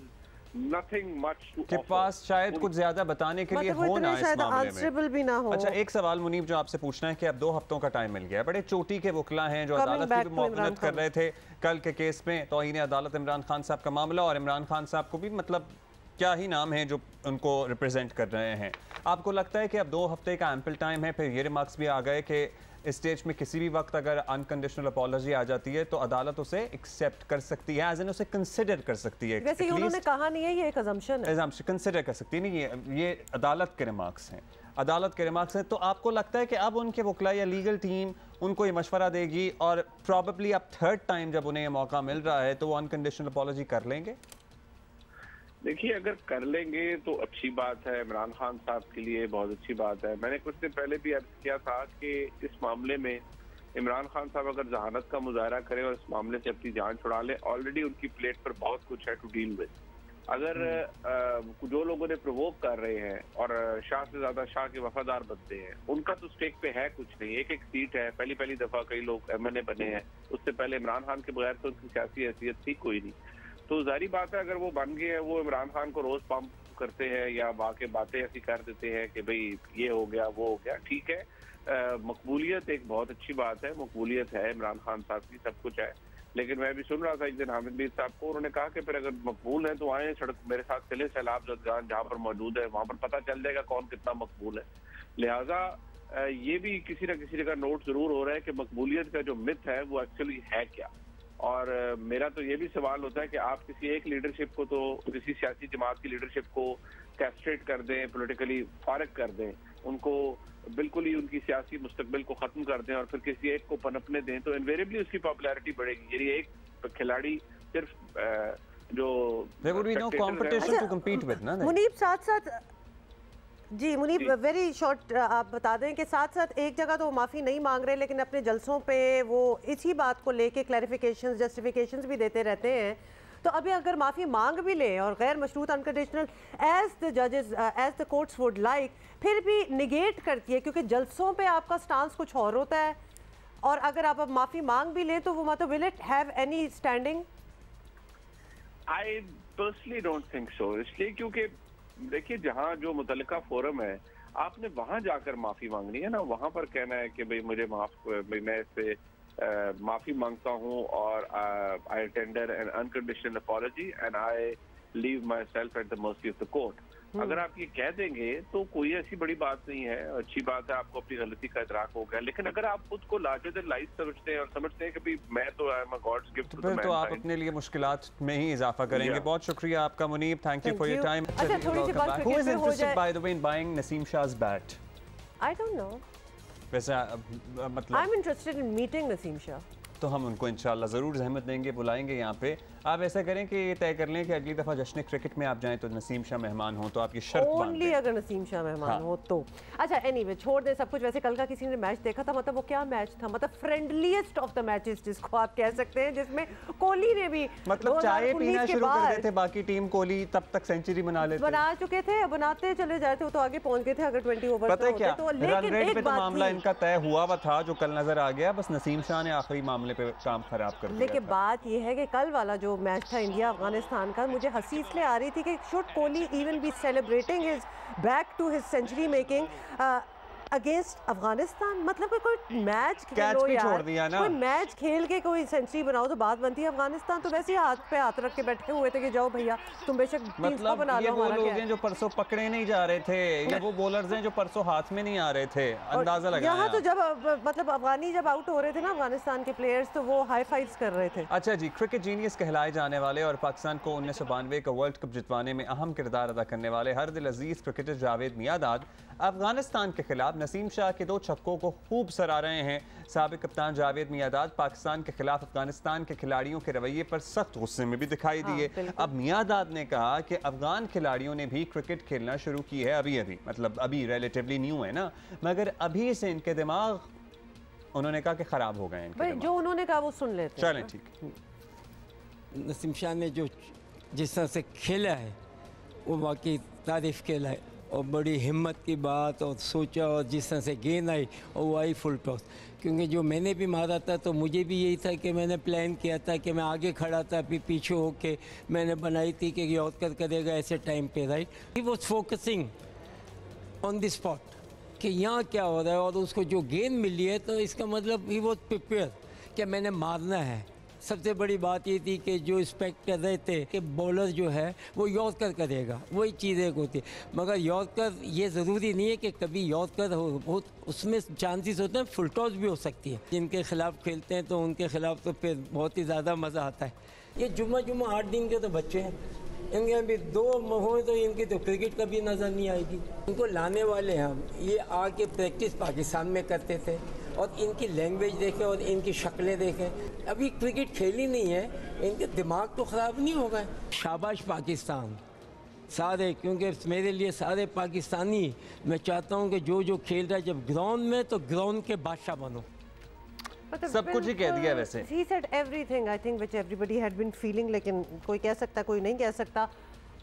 nothing much to offer। के पास शायद कुछ ज्यादा बताने के लिए हो ना इस मामले में। भी ना हो। अच्छा, एक सवाल मुनीब जो आपसे पूछना है कि अब 2 हफ्तों का टाइम मिल गया है, बड़े चोटी के वकला हैं जो अदालत की मुआवनत कर रहे थे कल के केस में, तौहीन अदालत इमरान खान साहब का मामला, और इमरान खान साहब को भी मतलब क्या ही नाम है जो उनको रिप्रेजेंट कर रहे हैं। आपको लगता है कि अब 2 हफ्ते का एम्पल टाइम है? फिर ये रिमार्क्स भी आ गए कि इस स्टेज में किसी भी वक्त अगर अनकंडीशनल अपॉलॉजी आ जाती है तो अदालत उसे एक्सेप्ट कर सकती है, एज एन उसे कंसिडर कर सकती है। वैसे उन्होंने कहा नहीं है, ये एक अजम्पशन है, कंसिडर कर सकती है, नहीं ये अदालत के रिमार्क्स हैं, अदालत के रिमार्क्स हैं। तो आपको लगता है कि अब उनके वकला या लीगल टीम उनको ये मशवरा देगी और प्रॉबेबली अब 3rd टाइम जब उन्हें ये मौका मिल रहा है तो वो अनकंडीशनल अपॉलॉजी कर लेंगे? देखिए, अगर कर लेंगे तो अच्छी बात है, इमरान खान साहब के लिए बहुत अच्छी बात है। मैंने कुछ दिन पहले भी अर्ज किया था कि इस मामले में इमरान खान साहब अगर जहानत का मुजाहरा करें और इस मामले से अपनी जान छुड़ा लें, ऑलरेडी उनकी प्लेट पर बहुत कुछ है टू डील विद। अगर जो लोगों ने प्रोवोक कर रहे हैं और शाह से ज्यादा शाह के वफादार बनते हैं, उनका तो स्टेक पे है कुछ नहीं, एक सीट है, पहली दफा कई लोग MNA बने हैं, उससे पहले इमरान खान के बगैर तो उनकी सियासी हैसियत थी कोई नहीं। तो जाहिर बात है अगर वो बन गए हैं, वो इमरान खान को रोज पंप करते हैं या बाकी बातें ऐसी कर देते हैं कि भाई ये हो गया वो हो गया, ठीक है, मकबूलियत एक बहुत अच्छी बात है, मकबूलियत है इमरान खान साहब की, सब कुछ है। लेकिन मैं भी सुन रहा था एक दिन हामिद मीर साहब को, उन्होंने कहा कि फिर अगर मकबूल है तो आए सड़क मेरे साथ चले, सैलाब जदगान जहाँ पर मौजूद है वहाँ पर पता चल जाएगा कौन कितना मकबूल है। लिहाजा ये भी किसी न किसी का नोट जरूर हो रहा है कि मकबूलियत का जो मिथ है वो एक्चुअली है क्या। और मेरा तो ये भी सवाल होता है कि आप किसी एक लीडरशिप को, तो किसी सियासी जमात की लीडरशिप को कैस्ट्रेट कर दें, पॉलिटिकली फारिग कर दें, उनको बिल्कुल ही उनकी सियासी मुस्तकबिल को खत्म कर दें और फिर किसी एक को पनपने दें, तो इनवेरिएबली उसकी पॉपुलैरिटी बढ़ेगी। यदि एक खिलाड़ी सिर्फ जो मुनीब साथ जी मुनीब वेरी शॉर्ट आप बता दें कि साथ साथ एक जगह तो वो माफ़ी नहीं मांग रहे, लेकिन अपने जलसों पे वो इसी बात को लेके क्लैरिफिकेशंस जस्टिफिकेशंस भी देते रहते हैं। तो अभी अगर माफ़ी मांग भी ले और गैर मशरूत अनकंडीशनल एज द जजेस as the courts would like, फिर भी निगेट करती है, क्योंकि जलसों पे आपका स्टांस कुछ और होता है, और अगर आप अब माफ़ी मांग भी लें तो वो मतलब will it have any standing? I personally don't think so, इसलिए क्योंकि देखिए जहाँ जो मुतल्लिका फोरम है आपने वहां जाकर माफी मांगनी है ना, वहां पर कहना है कि भाई मुझे मैं इससे माफी मांगता हूँ और I tender an unconditional apology and I leave myself at the mercy of the court. अगर आप ये कह देंगे तो कोई ऐसी बड़ी बात नहीं है, अच्छी बात है, आपको अपनी गलती का इदराक हो गया। लेकिन अगर आप खुद को लार्जर देन लाइफ समझते हैं और समझते हैं कि भाई मैं तो I am a God's gift to the mankind, तो आप अपने लिए मुश्किलात में ही इजाफा करेंगे। बहुत शुक्रिया आपका Munib, thank you for your time. अच्छा, थोड़ी सी बात who is interested by the way in buying Naseem Shah's bat? I don't know, वैसे मतलब I am interested in meeting Naseem Shah, तो हम उनको इंशाल्लाह ज़रूर ज़हमत देंगे, बुलाएंगे यहाँ पे। आप ऐसा करें कि ये तय कर लें कि अगली दफ़ा जश्न क्रिकेट में आप जाएं तो नसीम शाह मेहमान हो, तो आप ये शर्त बांध ओनली अगर नसीम शाह मेहमान हो तो। अच्छा एनीवे, छोड़ दे सब कुछ। वैसे कल का किसी ने मैच देखा था, मतलब वो क्या मैच था, मतलब फ्रेंडलीएस्ट ऑफ द मैचेस जिसको आप कह सकते हैं, जिसमें कोहली ने भी मतलब चाय पीना शुरू कर देते, बाकी टीम कोहली तब तक सेंचुरी बना चुके थे, बनाते चले जाते हो तो आगे पहुंच गए थे अगर 20 ओवर पता है क्या, रन रेट पे तो मामला इनका तय हुआ था जो कल नजर आ गया, बस नसीम शाह ने आखिरी मामले पे काम खराब कर दिया। लेकिन बात यह है कि कल वाला जो मैच था इंडिया अफगानिस्तान का, मुझे हंसी इसलिए आ रही थी कि should Kohli even be celebrating his back to his century making against Afghanistan? मतलब कोई मैच खेलो यार, छोड़ दिया ना। कोई मैच खेल के कोई सेंचुरी बनाओ तो बात बनती है। अफगानिस्तान तो वैसे ही हाथ पे हाथ रख के बैठे हुए थे कि जाओ भैया तुम बेशक मतलब बना ये लो। वो लोग हैं जो परसों पकड़े नहीं जा रहे थे, या वो बॉलर्स हैं जो परसों हाथ में नहीं आ रहे थे, अंदाजा लगाया। यहाँ तो जब मतलब अफगानी जब आउट हो रहे थे ना अफगानिस्तान के प्लेयर्स, तो वो हाई फाइव्स कर रहे थे। अच्छा जी, क्रिकेट जीनियस कहलाए जाने वाले और पाकिस्तान को 1992 का वर्ल्ड कप जितवाने में अहम किरदार अदा करने वाले हर दिल अजीज क्रिकेटर जावेद मियांदाद अफगानिस्तान के खिलाफ नसीम शाह के 2 छक्कों को खूब सराह रहे हैं। साबिक कप्तान जावेद मियांदाद पाकिस्तान के खिलाफ अफगानिस्तान के खिलाड़ियों के रवैये पर सख्त गुस्से में भी दिखाई दिए। अब मियांदाद ने कहा कि अफगान खिलाड़ियों ने भी क्रिकेट खेलना शुरू की है अभी मतलब अभी रिलेटिवली न्यू है ना, मगर अभी से इनके दिमाग, उन्होंने कहा कि खराब हो गए। जो उन्होंने कहा वो सुन लेते हैं। चलें ठीक। नसीम शाह ने जो जिस तरह से खेला है वो वाकई तारीफ खेला है, और बड़ी हिम्मत की बात, और सोचा, और जिस तरह से गेंद आई और वो आई फुल टॉस। क्योंकि जो मैंने भी मारा था तो मुझे भी यही था कि मैंने प्लान किया था कि मैं आगे खड़ा था, फिर पीछे होके मैंने बनाई थी कि यॉर्कर करेगा ऐसे टाइम पे, right. He was focusing on the spot कि यहाँ क्या हो रहा है, और उसको जो गेंद मिली है तो इसका मतलब ही वॉज प्रिपेयर कि मैंने मारना है। सबसे बड़ी बात ये थी कि जो एक्सपेक्ट कर रहे थे कि बॉलर जो है वो यॉर्कर करेगा, वही चीज़ एक होती है। मगर यॉर्कर ये ज़रूरी नहीं है कि कभी यॉर्कर हो, बहुत उसमें चांसेस होते हैं फुल टॉस भी हो सकती है। जिनके खिलाफ खेलते हैं तो उनके खिलाफ तो फिर बहुत ही ज़्यादा मज़ा आता है। ये जुम्मा 8 दिन के तो बच्चे हैं, इनके अभी 2 हो तो इनकी तो क्रिकेट कभी नज़र नहीं आएगी। इनको लाने वाले हम ये आके प्रैक्टिस पाकिस्तान में करते थे, और इनकी लैंग्वेज देखें और इनकी शक्लें देखें, अभी क्रिकेट खेली नहीं है, इनके दिमाग तो ख़राब नहीं हो गए। शाबाश पाकिस्तान सारे, क्योंकि मेरे लिए सारे पाकिस्तानी, मैं चाहता हूँ कि जो खेल रहा है जब ग्राउंड में तो ग्राउंड के बादशाह बनो। सब कुछ ही कह दिया वैसे। He said everything I think which everybody had been feeling, लेकिन कोई कह सकता कोई नहीं कह सकता,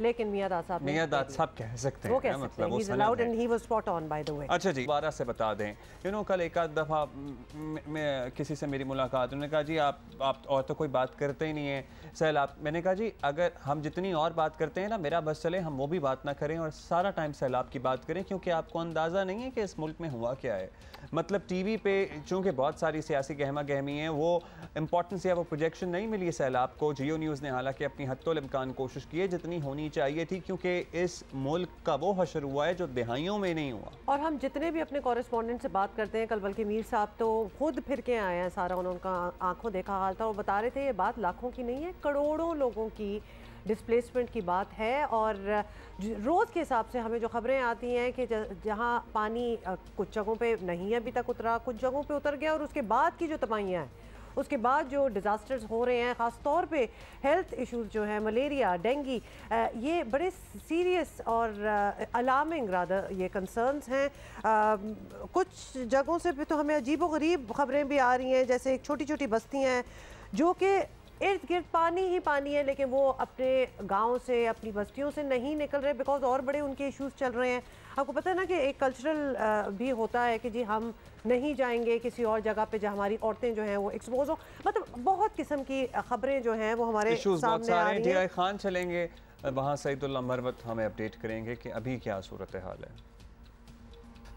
लेकिन मियांदाद साहब कह सकते हैं, क्या मतलब वो allowed and he was spot on by the way। अच्छा जी, दोबारा से बता दें, कल एक आध दफ़ा मैं किसी से मेरी मुलाकात, उन्होंने कहा जी आप और तो कोई बात करते ही नहीं है सैलाब। मैंने कहा जी अगर हम जितनी और बात करते हैं ना, मेरा बस चले हम वो भी बात ना करें और सारा टाइम सैलाब की बात करें, क्योंकि आपको अंदाज़ा नहीं है कि इस मुल्क में हुआ क्या है। मतलब टीवी पे चूँकि बहुत सारी सियासी गहमा गहमी है, वो इंपॉर्टेंस या वो प्रोजेक्शन नहीं मिली सैलाब को। जियो न्यूज़ ने हालांकि अपनी हद्दुल इम्कान कोशिश की है जितनी होनी चाहिए थी, क्योंकि इस मुल्क का वो हशर हुआ है जो दहाइयों में नहीं हुआ। और हम जितने भी अपने कॉरेस्पॉन्डेंट से बात करते हैं, कल बल्कि मीर साहब तो खुद फिर के आए हैं, सारा उनका आंखों देखा हाल था, और बता रहे थे ये बात लाखों की नहीं है, करोड़ों लोगों की डिस्प्लेसमेंट की बात है। और रोज़ के हिसाब से हमें जो ख़बरें आती हैं कि जहाँ पानी कुछ जगहों पे नहीं अभी तक उतरा, कुछ जगहों पे उतर गया, और उसके बाद की जो तबाहियाँ हैं, उसके बाद जो डिज़ास्टर्स हो रहे हैं, ख़ास तौर पे हेल्थ इश्यूज जो हैं, मलेरिया, डेंगी, ये बड़े सीरियस और अलार्मिंग रादर ये कंसर्न्स हैं। कुछ जगहों से भी तो हमें अजीबो गरीब ख़बरें भी आ रही हैं, जैसे एक छोटी छोटी बस्तियाँ हैं जो कि इर्द गिर्द पानी ही पानी है, लेकिन वो अपने गांव से, अपनी बस्तियों से नहीं निकल रहे बिकॉज और बड़े उनके इश्यूज चल रहे हैं। आपको पता है ना कि एक कल्चरल भी होता है कि जी हम नहीं जाएंगे किसी और जगह पे जहाँ हमारी औरतें जो हैं वो एक्सपोज हो। मतलब बहुत किस्म की खबरें जो हैं वो हमारे सामने आ रही हैं। खान चलेंगे वहाँ, सईदुल्लाह मरवत हमें अपडेट करेंगे कि अभी क्या सूरत हाल है।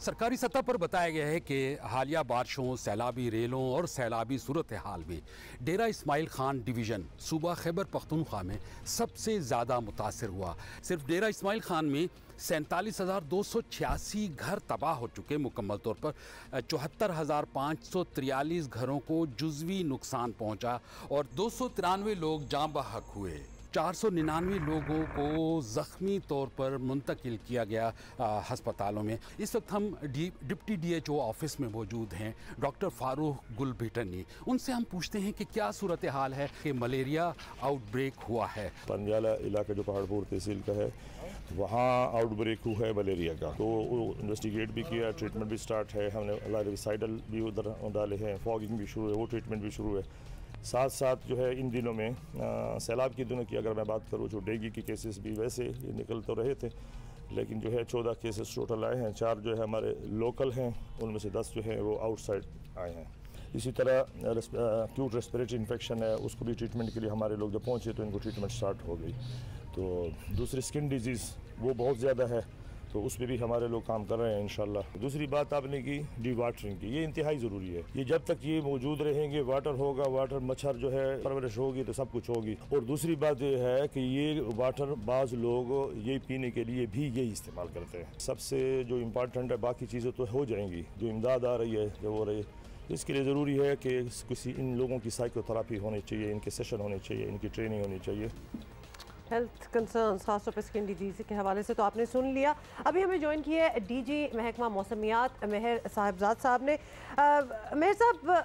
सरकारी सतह पर बताया गया है कि हालिया बारिशों, सैलाबी रेलों और सैलाबी सूरत हाल में डेरा इस्माइल खान डिवीज़न सूबा खैबर पख्तूनख्वा में सबसे ज़्यादा मुतासर हुआ। सिर्फ डेरा इस्माइल खान में 47,286 घर तबाह हो चुके। मुकम्मल तौर पर 74,543 घरों को जुज़वी नुकसान पहुंचा और 293 लोग जाँ बहक हुए। 499 लोगों को ज़ख्मी तौर पर मुंतकिल किया गया हस्पतालों में। इस वक्त हम डिप्टी DHO ऑफिस में मौजूद हैं डॉक्टर फारूक गुल भिटनी। उनसे हम पूछते हैं कि क्या सूरत हाल है कि मलेरिया आउटब्रेक हुआ है। पंजाला इलाका जो पहाड़पुर तहसील का है वहाँ आउटब्रेक हुआ है मलेरिया का, तो इन्वेस्टिगेट भी किया, ट्रीटमेंट भी स्टार्ट है। हमने लाइसाइडल भी उधर डाले हैं, फॉगिंग भी शुरू है, वो ट्रीटमेंट भी शुरू है। साथ साथ जो है इन दिनों में सैलाब के दिनों की अगर मैं बात करूँ, जो डेंगू के केसेस भी वैसे ये निकल तो रहे थे, लेकिन जो है 14 केसेस टोटल आए हैं। 4 जो है हमारे लोकल हैं, उनमें से 10 जो है वो आउटसाइड आए हैं। इसी तरह एक्यूट रेस्पिरेटरी इन्फेक्शन है, उसको भी ट्रीटमेंट के लिए हमारे लोग जब पहुँचे तो इनको ट्रीटमेंट स्टार्ट हो गई। तो दूसरी स्किन डिजीज़ वो बहुत ज़्यादा है, तो उस पर भी हमारे लोग काम कर रहे हैं इंशाल्लाह। दूसरी बात आपने की डी वाटरिंग की, ये इंतहाई ज़रूरी है। ये जब तक ये मौजूद रहेंगे, वाटर होगा, वाटर मच्छर जो है परवरिश होगी तो सब कुछ होगी। और दूसरी बात ये है कि ये वाटर बाज़ लोग ये पीने के लिए भी यही इस्तेमाल करते हैं। सबसे जो इम्पोर्टेंट है, बाकी चीज़ें तो हो जाएंगी, जो इमदाद आ रही है जो हो रही है, इसके लिए ज़रूरी है कि किसी इन लोगों की साइकोथेरापी होनी चाहिए, इनके सेशन होने चाहिए, इनकी ट्रेनिंग होनी चाहिए। हेल्थ कंसर्न्स खासतौर पर स्किन डिजीज़ के हवाले से तो आपने सुन लिया। अभी हमें ज्वाइन किया है DG महकमा मौसमियात मेहर साहिबजाद साहब ने। मेहर साहब,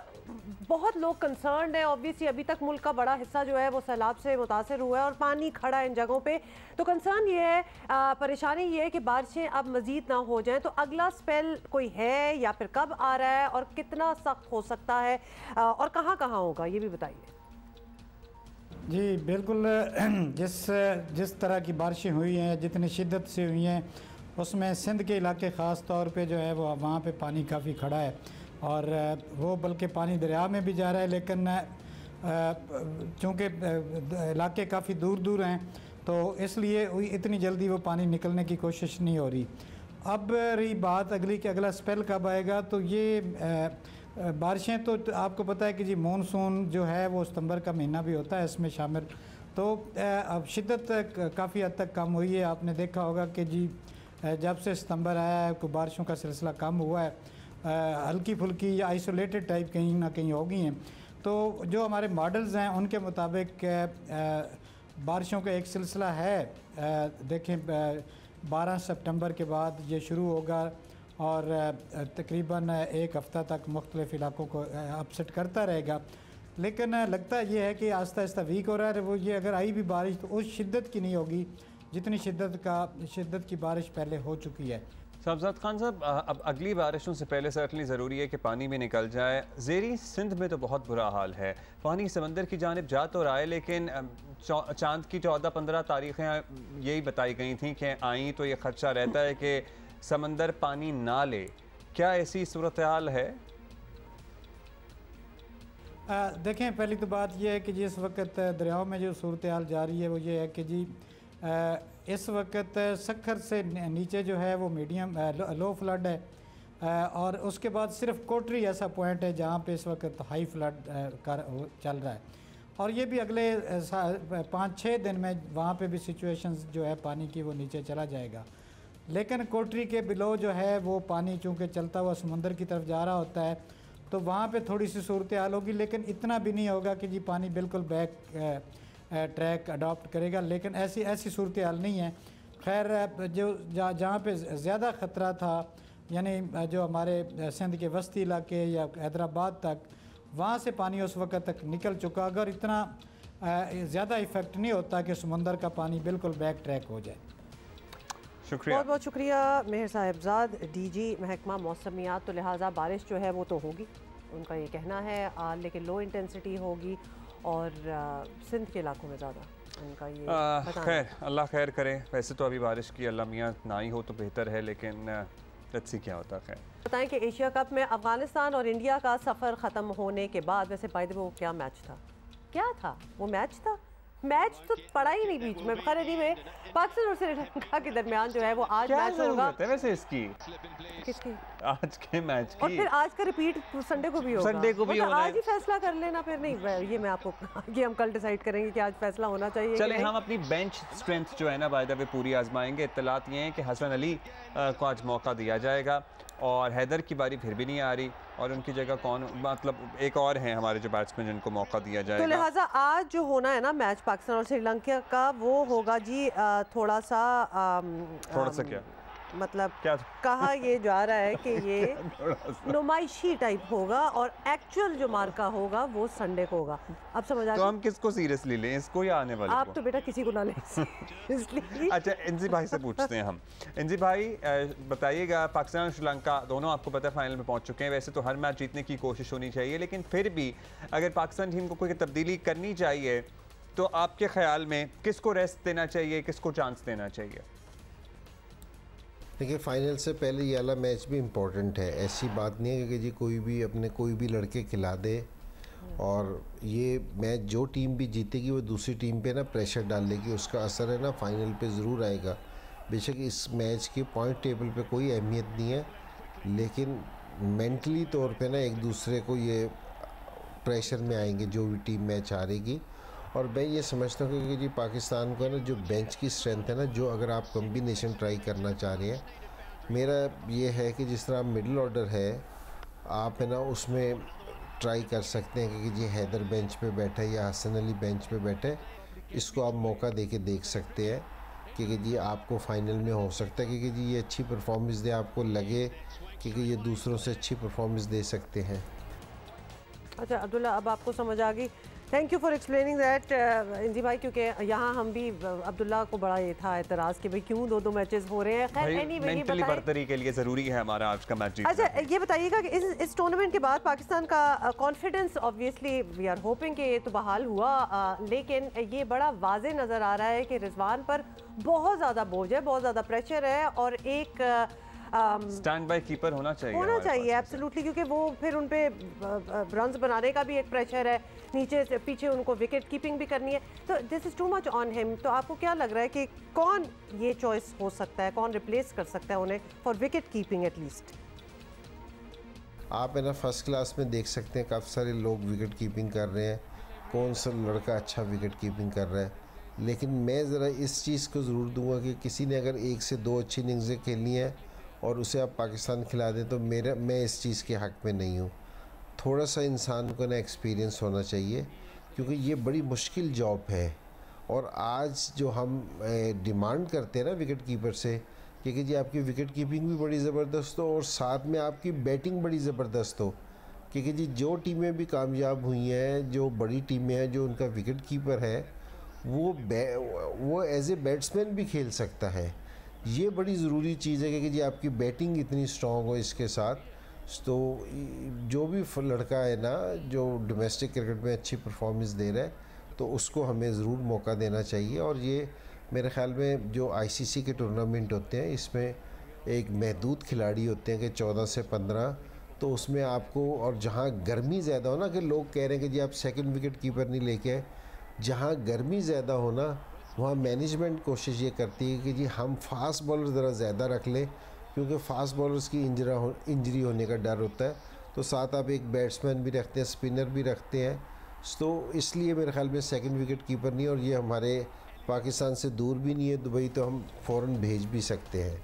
बहुत लोग कंसर्न है, ऑब्वियसली अभी तक मुल्क का बड़ा हिस्सा जो है वो सैलाब से मुतासर हुआ है और पानी खड़ा है इन जगहों पे। तो कंसर्न ये है, परेशानी ये है कि बारिशें अब मज़ीद ना हो जाएं, तो अगला स्पेल कोई है या फिर कब आ रहा है और कितना सख्त हो सकता है और कहाँ कहाँ होगा, ये भी बताइए। जी बिल्कुल, जिस तरह की बारिशें हुई हैं, जितनी शिद्दत से हुई हैं, उसमें सिंध के इलाके ख़ास तौर पे जो है वो वहाँ पे पानी काफ़ी खड़ा है और वो बल्कि पानी दरिया में भी जा रहा है, लेकिन चूँकि इलाके काफ़ी दूर दूर हैं तो इसलिए इतनी जल्दी वो पानी निकलने की कोशिश नहीं हो रही। अब रही बात अगली कि अगला स्पेल कब आएगा, तो ये बारिशें तो आपको पता है कि जी मानसून जो है वो सितंबर का महीना भी होता है इसमें शामिल। तो अब शिद्दत काफ़ी हद तक कम हुई है। आपने देखा होगा कि जी जब से सितंबर आया है कोई बारिशों का सिलसिला कम हुआ है, हल्की फुल्की या आइसोलेटेड टाइप कहीं ना कहीं हो गई हैं। तो जो हमारे मॉडल्स हैं उनके मुताबिक बारिशों का एक सिलसिला है, देखें 12 सितंबर के बाद ये शुरू होगा और तकरीबन एक हफ़्ता तक मुख्तलिफ़ इलाकों को अपसेट करता रहेगा। लेकिन लगता ये है कि आहिस्ता आहिस्ता वीक हो रहा है वो। ये अगर आई भी बारिश तो उस शिद्दत की नहीं होगी जितनी शिद्दत की बारिश पहले हो चुकी है। साहबजाद खान साहब, अब अगली बारिशों से पहले सर्टनली ज़रूरी है कि पानी भी निकल जाए। ज़ेरी सिंध में तो बहुत बुरा हाल है, पानी समंदर की जानिब जा तो रहा है, लेकिन चांद की 14-15 तारीखें यही बताई गई थी कि आई तो ये खदशा रहता है कि समंदर पानी ना ले। क्या ऐसी सूरत हाल है? देखें, पहली तो बात यह है कि जिस वक्त दरियाओं में जो सूरत हाल जारी है वो ये है कि जी इस वक्त सखर से नीचे जो है वो मीडियम लो फ्लड है और उसके बाद सिर्फ कोटरी ऐसा पॉइंट है जहाँ पे इस वक्त हाई फ्लड चल रहा है और ये भी अगले 5-6 दिन में वहाँ पे भी सिचुएशंस जो है पानी की वो नीचे चला जाएगा। लेकिन कोटरी के बिलो जो है वो पानी चूँकि चलता हुआ समुंदर की तरफ जा रहा होता है तो वहाँ पे थोड़ी सी सूरत हाल होगी, लेकिन इतना भी नहीं होगा कि जी पानी बिल्कुल बैक ट्रैक अडॉप्ट करेगा। लेकिन ऐसी सूरत हाल नहीं है। खैर जो जहाँ पे ज़्यादा ख़तरा था, यानी जो हमारे सिंध के वस्ती इलाके या हैदराबाद तक, वहाँ से पानी उस वक्त तक निकल चुका। अगर इतना ज़्यादा इफ़ेक्ट नहीं होता कि समुंदर का पानी बिल्कुल बैक ट्रैक हो जाए। शुक्रिया, बहुत बहुत शुक्रिया मेहर साहिबजाद, DG महकमा मौसमियात। तो लिहाजा बारिश जो है वो तो होगी, उनका ये कहना है, लेकिन लो इंटेंसिटी होगी और सिंध के इलाकों में ज़्यादा उनका ये खैर अल्लाह खैर करे। वैसे तो अभी बारिश की अल्लाह मियाँ ना ही हो तो बेहतर है, लेकिन लेट्स सी क्या होता है। बताएं कि एशिया कप में अफगानिस्तान और इंडिया का सफ़र ख़त्म होने के बाद, वैसे बाय द वे वो क्या मैच था, क्या था वो मैच था? मैच तो पड़ा ही नहीं बीच में। खैर नहीं, पाकिस्तान और श्रीलंका के दरमियान जो है वो आज मैच होगा। वैसे इसकी किसकी? आज के मैच की। और फिर आज का रिपीट संडे को भी होगा। संडे को भी होना है। आज ही फैसला कर लेना, फिर नहीं ये मैं आपको ये हम कल डिसाइड करेंगे कि आज फैसला होना चाहिए। चलें हम अपनी बेंच स्ट्रेंथ जो है ना बाय द वे पूरी आजमाएंगे। इत्तलात ये हैं कि हसन अली को आज मौका दिया जाएगा और हैदर की बारी फिर भी नहीं आ रही और उनकी जगह कौन, मतलब एक और हैं हमारे जो बैट्समैन जिनको मौका दिया जाएगा। तो लिहाजा आज जो होना है ना मैच पाकिस्तान और श्रीलंका का, वो होगा जी थोड़ा सा क्या मतलब क्या कहा ये जा रहा है कि ये नुमाइशी टाइप होगा और एक्चुअल जो मार्का होगा वो संडे को होगा। अब समझ आ गया। तो हम किसको सीरियसली लें, इसको या आने वाले आप को? तो बेटा किसी को ना लें इसलिए। अच्छा इंजी भाई से पूछते हैं हम। इंजी भाई बताइएगा, पाकिस्तान और श्रीलंका दोनों आपको पता है फाइनल में पहुंच चुके हैं। वैसे तो हर मैच जीतने की कोशिश होनी चाहिए, लेकिन फिर भी अगर पाकिस्तान टीम को कोई तब्दीली करनी चाहिए तो आपके ख्याल में किसको रेस्ट देना चाहिए, किसको चांस देना चाहिए? देखिए फाइनल से पहले ये वाला मैच भी इम्पोर्टेंट है। ऐसी बात नहीं है कि जी कोई भी लड़के खिला दे और ये मैच जो टीम भी जीतेगी वो दूसरी टीम पे ना प्रेशर डाल लेगी, उसका असर है ना फाइनल पे ज़रूर आएगा। बेशक इस मैच के पॉइंट टेबल पे कोई अहमियत नहीं है, लेकिन मेंटली तौर पे ना एक दूसरे को ये प्रेशर में आएंगे जो भी टीम मैच हारेगी। और मैं ये समझता हूँ कि जी पाकिस्तान को ना जो बेंच की स्ट्रेंथ है ना, जो अगर आप कॉम्बिनेशन ट्राई करना चाह रहे हैं, मेरा ये है कि जिस तरह मिडिल ऑर्डर है आप है ना उसमें ट्राई कर सकते हैं कि जी हैदर बेंच पे बैठे या हसन अली बेंच पे बैठे, इसको आप मौका दे के देख सकते हैं कि जी आपको फाइनल में हो सकता है क्योंकि जी ये अच्छी परफॉर्मेंस दे, आपको लगे कि ये दूसरों से अच्छी परफॉर्मेंस दे सकते हैं। अच्छा अब्दुल्ला, अब आपको समझ आ गई। Thank you for explaining that इंजी भाई, क्योंकि यहाँ हम भी अब्दुल्ला को बड़ा ये था एतराज़ कि भाई क्यों दो मैचेस हो रहे हैं। खैर मेंटली बर्तरी के लिए ज़रूरी है हमारा आज का मैच जीतना। अच्छा ये बताइएगा कि इस टूर्नामेंट के बाद पाकिस्तान का confidence obviously we are hoping कि ये तो बहाल हुआ, लेकिन ये बड़ा वाज़े नज़र आ रहा है कि रिजवान पर बहुत ज़्यादा बोझ है, बहुत ज़्यादा प्रेशर है और एक स्टैंड बाय कीपर होना चाहिए एब्सोल्युटली, क्योंकि वो फिर उन पे रन्स बनाने का भी एक प्रेशर है, नीचे से पीछे उनको विकेट कीपिंग भी करनी है, तो this is too much on him. तो आपको क्या लग रहा है कि कौन ये चॉइस हो सकता है, कौन रिप्लेस कर सकता है उन्हें फॉर विकेट कीपिंग एटलीस्ट? आप है ना फर्स्ट क्लास में देख सकते हैं काफ़ी सारे लोग विकेट कीपिंग कर रहे हैं, कौन सा लड़का अच्छा विकेट कीपिंग कर रहा है, लेकिन मैं ज़रा इस चीज़ को ज़रूर दूंगा कि किसी ने अगर 1 से 2 अच्छी इनिंग्सें खेलनी है और उसे आप पाकिस्तान खिला दें तो मैं इस चीज़ के हक़ में नहीं हूँ। थोड़ा सा इंसान को ना एक्सपीरियंस होना चाहिए क्योंकि ये बड़ी मुश्किल जॉब है और आज जो हम डिमांड करते हैं ना विकेट कीपर से कि जी आपकी विकेट कीपिंग भी बड़ी ज़बरदस्त हो और साथ में आपकी बैटिंग बड़ी ज़बरदस्त हो, क्योंकि जी जो टीमें भी कामयाब हुई हैं, जो बड़ी टीमें हैं, जो उनका विकेट कीपर है वो एज ए बैट्समैन भी खेल सकता है। ये बड़ी ज़रूरी चीज़ है कि जी आपकी बैटिंग इतनी स्ट्रॉन्ग हो इसके साथ। तो जो भी लड़का है ना जो डोमेस्टिक क्रिकेट में अच्छी परफॉर्मेंस दे रहा है तो उसको हमें ज़रूर मौका देना चाहिए। और ये मेरे ख़्याल में जो आईसीसी के टूर्नामेंट होते हैं इसमें एक महदूद खिलाड़ी होते हैं कि 14 से 15, तो उसमें आपको, और जहाँ गर्मी ज़्यादा हो ना कि लोग कह रहे हैं कि जी आप सेकंड विकेट कीपर नहीं लेके आए, जहाँ गर्मी ज़्यादा हो ना वहाँ मैनेजमेंट कोशिश ये करती है कि जी हम फास्ट बॉलर ज़रा ज़्यादा रख लें क्योंकि फास्ट बॉलर्स की इंजरी होने का डर होता है, तो साथ आप एक बैट्समैन भी रखते हैं, स्पिनर भी रखते हैं, तो इसलिए मेरे ख्याल में सेकंड विकेट कीपर नहीं। और ये हमारे पाकिस्तान से दूर भी नहीं है दुबई, तो हम फ़ौरन भेज भी सकते हैं।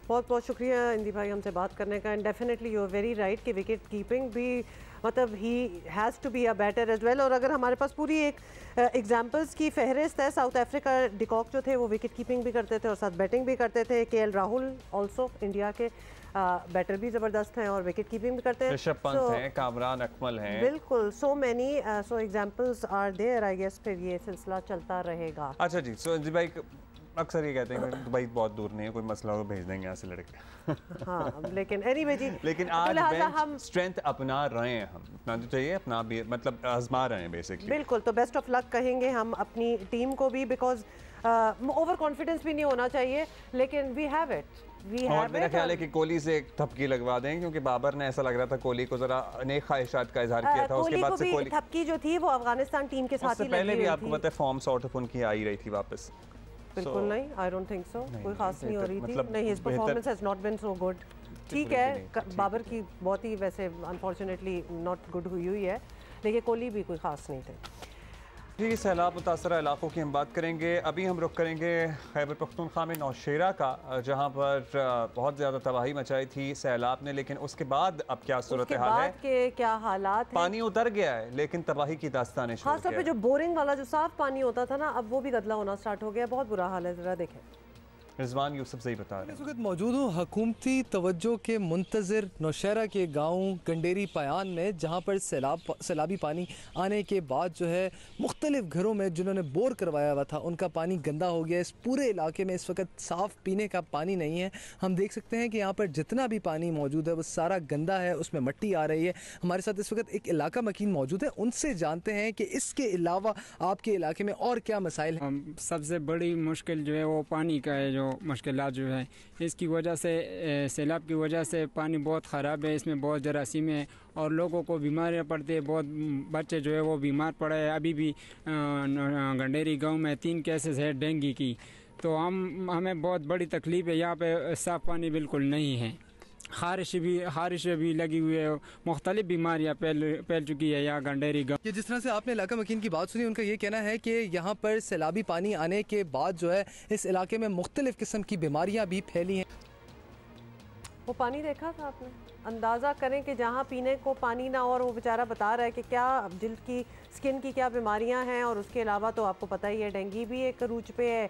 बहुत बहुत शुक्रिया इंदी भाई हमसे बात करने का। And definitely you are very right कि विकेट कीपिंग भी मतलब he has to be a batter as well. और अगर हमारे पास पूरी एक एग्जांपल्स की फहरिस्त है, साउथ अफ्रीका डिकॉक जो थे वो विकेट कीपिंग भी करते थे और साथ बैटिंग भी करते थे। केएल राहुल ऑल्सो इंडिया के बैटर भी ज़बरदस्त हैं और विकेट कीपिंग भी करते हैं। ऋषभ पंत हैं, कामरान अकमल हैं, बिल्कुल so many so examples are there. I guess फिर ये सिलसिला चलता रहेगा। अच्छा जी, सो इंदी भाई अक्सर ये कहते हैं कि दुबई बहुत दूर नहीं है, कोई मसला हो भेज देंगे यहाँ से लड़के। हाँ, लेकिन anyway जी, लेकिन आज हम स्ट्रेंथ अपना रहे हैं, हम अपना तो चाहिए, अपना भी मतलब आजमा रहे हैं बेसिकली। बिल्कुल, तो बेस्ट ऑफ लक कहेंगे हम अपनी टीम को भी, बिकॉज ओवर कॉन्फिडेंस भी नहीं होना चाहिए, लेकिन वी हैव इट। और मेरा ख्याल है कि कोहली से एक थपकी लगवा दें, क्योंकि बाबर ने ऐसा लग रहा था कोहली को जरा नेक ख्वाहिशात का इजहार किया था, उसके बाद से कोहली थपकी जो थी वो अफगानिस्तान टीम के साथ ही पहले भी आपको पता है फॉर्म सॉर्ट ऑफ उनकी आ ही रही थी वापस। बिल्कुल नहीं, आई डोंट थिंक सो, कोई खास नहीं हो रही थी, नहीं, his performance has not been so good. ठीक है, बाबर की बहुत ही वैसे अनफॉर्चुनेटली नॉट गुड हुई है, लेकिन कोहली भी कोई खास नहीं थे। जी, सैलाब मुतासरा इलाकों की हम बात करेंगे। अभी हम रुख करेंगे खैबर पख्तूनख्वा में नौशेरा का, जहां पर बहुत ज़्यादा तबाही मचाई थी सैलाब ने, लेकिन उसके बाद अब क्या सूरत हाल है, के क्या हालात हैं? पानी उतर गया है लेकिन तबाही की दास्तानें शुरू खासतौर पे जो बोरिंग वाला जो साफ पानी होता था ना, अब वो भी गदला होना स्टार्ट हो गया, बहुत बुरा हाल है, जरा देखें। रिजवान यूसुफ सही बता रहे हैं। इस वक्त मौजूद हूँ हुकूमती तवज्जो के मुंतज़िर नौशेरा के गाँव गंडेरी पायान में, जहाँ पर सैलाबी पानी आने के बाद जो है मुख्तलिफ घरों में जिन्होंने बोर करवाया हुआ था उनका पानी गंदा हो गया। इस पूरे इलाके में इस वक्त साफ़ पीने का पानी नहीं है। हम देख सकते हैं कि यहाँ पर जितना भी पानी मौजूद है वो सारा गंदा है, उसमें मिट्टी आ रही है। हमारे साथ इस वक्त एक इलाका मकीन मौजूद है, उनसे जानते हैं कि इसके अलावा आपके इलाके में और क्या मसाइल हैं। सबसे बड़ी मुश्किल जो है वो पानी का है, जो मुश्किलात जो है इसकी वजह से, सैलाब की वजह से पानी बहुत ख़राब है, इसमें बहुत जरासीम है और लोगों को बीमारियां पड़ती है। बहुत बच्चे जो है वो बीमार पड़े हैं। अभी भी गंडेरी गांव में 3 केसेस है डेंगू की, तो हमें बहुत बड़ी तकलीफ़ है। यहाँ पे साफ़ पानी बिल्कुल नहीं है, खारिश भी लगी हुई है, मुख्तलिफ बीमारियाँ फैल चुकी है यहाँ गंडेरी गाँव। ये जिस तरह से आपने इलाका मकीन की बात सुनी, उनका ये कहना है कि यहाँ पर सैलाबी पानी आने के बाद जो है इस इलाके में मुख्तलिफ किस्म की बीमारियाँ भी फैली हैं। वो पानी देखा था आपने, अंदाज़ा करें कि जहाँ पीने को पानी ना, और वो बेचारा बता रहा है कि क्या जिल्द की, स्किन की क्या बीमारियाँ हैं, और उसके अलावा तो आपको पता ही है डेंगू भी एक रूज पे है,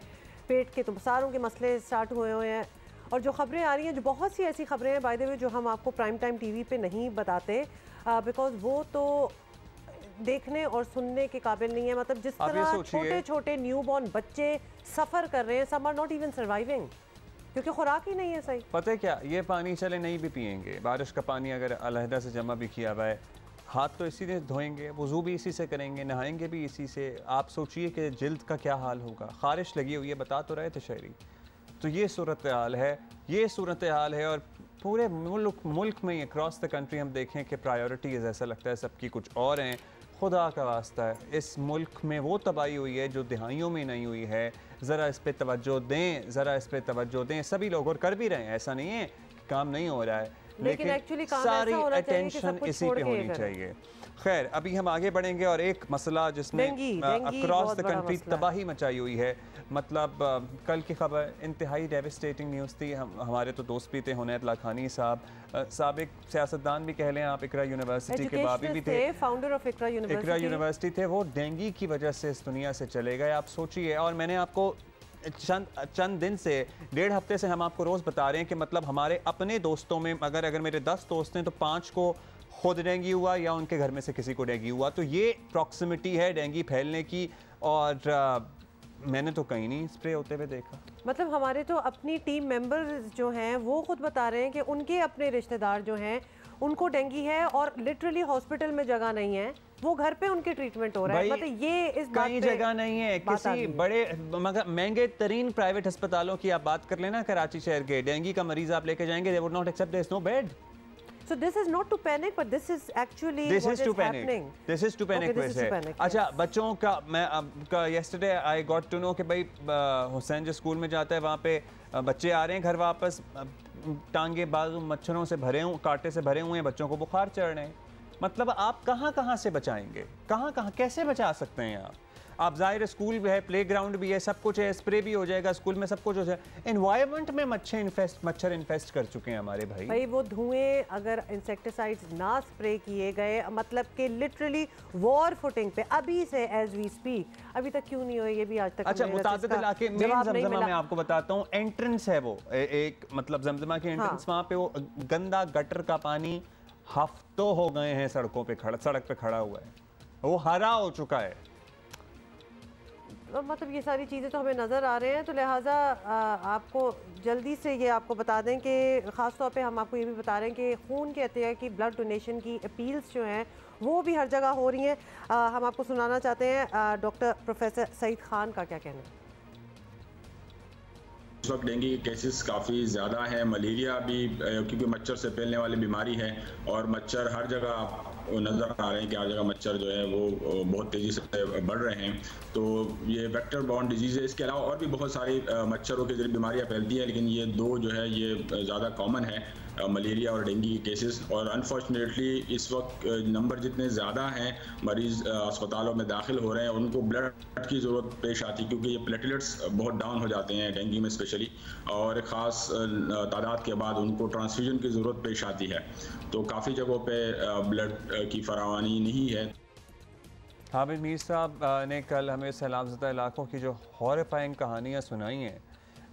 पेट के तो सारों के मसले स्टार्ट हुए हैं। और जो खबरें आ रही हैं, जो बहुत सी ऐसी खबरें हैं बाय द वे जो हम आपको प्राइम टाइम टीवी पे नहीं बताते, बिकॉज वो तो देखने और सुनने के काबिल नहीं है। मतलब जिस तरह छोटे छोटे न्यूबॉर्न बच्चे सफ़र कर रहे हैं, some are not even surviving, क्योंकि खुराक ही नहीं है सही। पता है क्या, ये पानी चले नहीं भी पियेंगे, बारिश का पानी अगर अलहदा से जमा भी किया हुआ है, हाथ तो इसी से धोएंगे, वज़ू भी इसी से करेंगे, नहाएंगे भी इसी से। आप सोचिए कि जिल्द का क्या हाल होगा। ख़ारिश लगी हुई है, बता तो रहे थे शायरी। तो ये सूरत हाल है, और पूरे मुल्क में अक्रॉस द कंट्री हम देखें कि प्रायोरिटीज़ ऐसा लगता है सबकी कुछ और हैं। खुदा का वास्ता है, इस मुल्क में वो तबाही हुई है जो दिहाइयों में नहीं हुई है। ज़रा इस पे तवज्जो दें, सभी लोग, और कर भी रहे हैं, ऐसा नहीं है कि काम नहीं हो रहा है, लेकिन सारी अटेंशन इसी पे होनी चाहिए। खैर, अभी हम आगे बढ़ेंगे और एक मसला जिसमें अक्रॉस द कंट्री तबाही मचाई हुई है। मतलब कल की खबर इंतहाई डेविस्टेटिंग न्यूज़ थी। हमारे तो दोस्त भी थे, हुनैत लाखानी साहब, साबिक सियासतदान भी कह लें आप, इकरा यूनिवर्सिटी के बाबी भी थे, फाउंडर ऑफ इकरा यूनिवर्सिटी थे। वो डेंगू की वजह से इस दुनिया से चले गए, आप सोचिए। और मैंने आपको चंद दिन से, 1.5 हफ्ते से हम आपको रोज़ बता रहे हैं कि मतलब हमारे अपने दोस्तों में अगर मेरे 10 दोस्त हैं तो 5 को खुद डेंगू हुआ या उनके घर में से किसी को डेंगू हुआ। तो ये प्रॉक्सिमिटी है डेंगू फैलने की, और मैंने तो कहीं नहीं स्प्रे होते हुए देखा। मतलब हमारे तो अपनी टीम मेंबर्स जो हैं वो खुद बता रहे हैं कि उनके अपने रिश्तेदार जो हैं उनको डेंगू है, और लिटरली हॉस्पिटल में जगह नहीं है, वो घर पे उनके ट्रीटमेंट हो रहा है। मतलब ये इस बात कहीं जगह नहीं है, किसी बड़े महंगे तरीन प्राइवेट अस्पतालों की आप बात कर लेना, कराची शहर के, डेंगू का मरीज आप लेके जाएंगे, they would not accept, there is no bed. So this is not to panic, but this is actually what is happening. This is to panic वैसे। अच्छा, बच्चों का मैं yesterday I got to know कि भाई हुसैन जो स्कूल में जाता है वहाँ पे बच्चे आ रहे हैं घर वापस, टांगे बाजू मच्छरों से भरे हुए, कांटे से भरे हुए हैं, बच्चों को बुखार चढ़ रहे हैं। मतलब आप कहाँ से बचाएंगे, कहाँ कैसे बचा सकते हैं आप जाहिर स्कूल भी है, प्लेग्राउंड भी है, सब कुछ है, स्प्रे भी हो जाएगा स्कूल में, सब कुछ हो जाएगा। एनवायरनमेंट में मच्छर इन्फेस्ट कर चुके हैं हमारे भाई। वो धुएं अगर इंसेक्टिसाइड्स ना स्प्रे किए गए, मतलब कि लिटरली वॉर फुटिंग पे अभी से एज वी स्पीक, अभी तक क्यों नहीं हुए ये भी आज तक। अच्छा, मुतादिद इलाके में जमजमा में आपको बताता हूँ, एंट्रेंस है वो एक, मतलब जमजमा की एंट्रेंस, वहाँ पे वो गंदा गटर का पानी हफ्तों हो गए हैं सड़क पे खड़ा हुआ है, वो हरा हो चुका है। मतलब ये सारी चीज़ें तो हमें नज़र आ रहे हैं, तो लिहाजा आपको जल्दी से ये आपको बता दें कि ख़ास तौर पे हम आपको ये भी बता रहे हैं कि खून के अतिया की, ब्लड डोनेशन की अपील्स जो हैं वो भी हर जगह हो रही हैं। हम आपको सुनाना चाहते हैं डॉक्टर प्रोफेसर सईद खान का क्या कहना है। इस वक्त डेंगू के केसेस काफ़ी ज़्यादा हैं, मलेरिया भी क्योंकि मच्छर से फैलने वाली बीमारी है और मच्छर हर जगह नज़र आ रहे हैं कि हर जगह मच्छर जो है वो बहुत तेज़ी से बढ़ रहे हैं। तो ये वेक्टर बॉर्न डिजीज़ है। इसके अलावा और भी बहुत सारी मच्छरों के जरिए बीमारियाँ फैलती हैं, लेकिन ये दो जो है ये ज़्यादा कॉमन है, मलेरिया और डेंगू के केसेस। और अनफॉर्चुनेटली इस वक्त नंबर जितने ज़्यादा हैं, मरीज़ अस्पतालों में दाखिल हो रहे हैं, उनको ब्लड की ज़रूरत पेश आती है क्योंकि ये प्लेटलेट्स बहुत डाउन हो जाते हैं डेंगू में स्पेशली, और ख़ास तादाद के बाद उनको ट्रांसफ्यूजन की ज़रूरत पेश आती है। तो काफ़ी जगहों पे ब्लड की फरावानी नहीं है। हामिद मीर साहब ने कल हमें सैलाबज़दा इलाकों की जो हॉरिफाइंग कहानियाँ सुनाई हैं,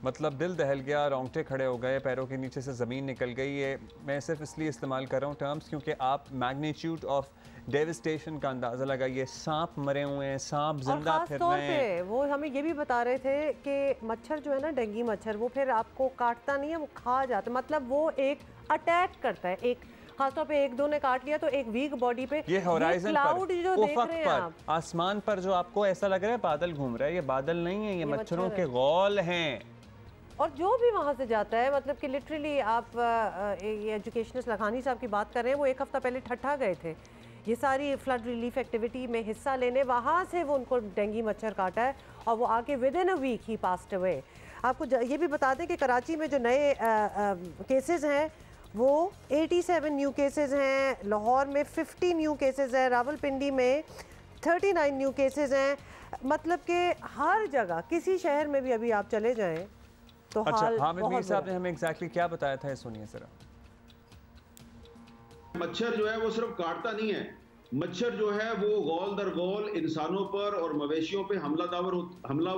मतलब दिल दहल गया, रोंगटे खड़े हो गए, पैरों के नीचे से ज़मीन निकल गई। ये मैं सिर्फ इसलिए इस्तेमाल कर रहा हूँ टर्म्स क्योंकि आप मैग्नीट्यूड ऑफ डेविस्टेशन का अंदाज़ा लगाइए। सांप मरे हुए हैं, सांप जिंदा फिर रहे हैं। वो हमें ये भी बता रहे थे कि मच्छर जो है ना, डेंगू मच्छर, वो फिर आपको काटता नहीं है, वो खा जाता है। मतलब वो एक अटैक करता है, एक खासतौर पे एक दो ने काट लिया तो एक वीक बॉडी पे ये होराइजन क्लाउड जो देख रहे हैं आप, आसमान पर जो आपको ऐसा लग रहा है बादल घूम रहा है, ये बादल नहीं है, ये मच्छरों के गौल हैं। और जो भी वहाँ से जाता है, मतलब कि लिटरली आप ये एजुकेशनिस्ट लखानी साहब की बात कर रहे हैं, वो एक हफ्ता पहले ठट्ठा गए थे ये सारी फ्लड रिलीफ एक्टिविटी में हिस्सा लेने, वहाँ से वो उनको डेंगू मच्छर काटा है और वो आके within a week he passed away. आपको ये भी बता दें कि कराची में जो नए केसेस हैं वो 87 न्यू केसेस हैं, लाहौर में 50 न्यू केसेस हैं, रावलपिंडी में 39 न्यू केसेस हैं। मतलब कि हर जगह किसी शहर में भी अभी आप चले जाएं तो हाल हामिद मीर साहब ने हमें एग्जैक्टली क्या बताया था, सुनिए जरा। मच्छर जो है वो सिर्फ काटता नहीं है, मच्छर जो है वो गौल दर गौल इंसानों पर और मवेशियों पे हमलावर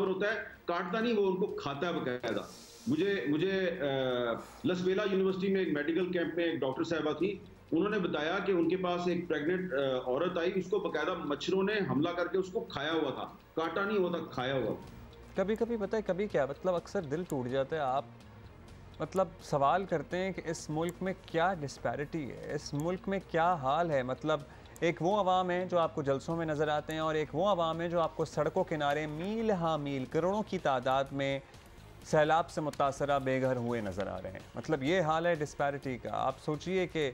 होता है। काटता नहीं, वो उनको खाता है बकायदा। मुझे लसबेला यूनिवर्सिटी में एक मेडिकल कैंप में एक डॉक्टर साहबा थी, उन्होंने बताया कि उनके पास एक प्रेग्नेंट औरत आई, उसको बकायदा मच्छरों ने हमला करके उसको खाया हुआ था। काटा नहीं होता, खाया हुआ। कभी कभी पता है कभी क्या, मतलब अक्सर दिल टूट जाता है। आप मतलब सवाल करते हैं कि इस मुल्क में क्या डिस्पैरिटी है, इस मुल्क में क्या हाल है। मतलब एक वो अवाम है जो आपको जलसों में नज़र आते हैं और एक वो अवाम है जो आपको सड़कों किनारे मील हाँ मील करोड़ों की तादाद में सैलाब से मुतासरा बेघर हुए नज़र आ रहे हैं। मतलब ये हाल है डिस्पैरिटी का। आप सोचिए कि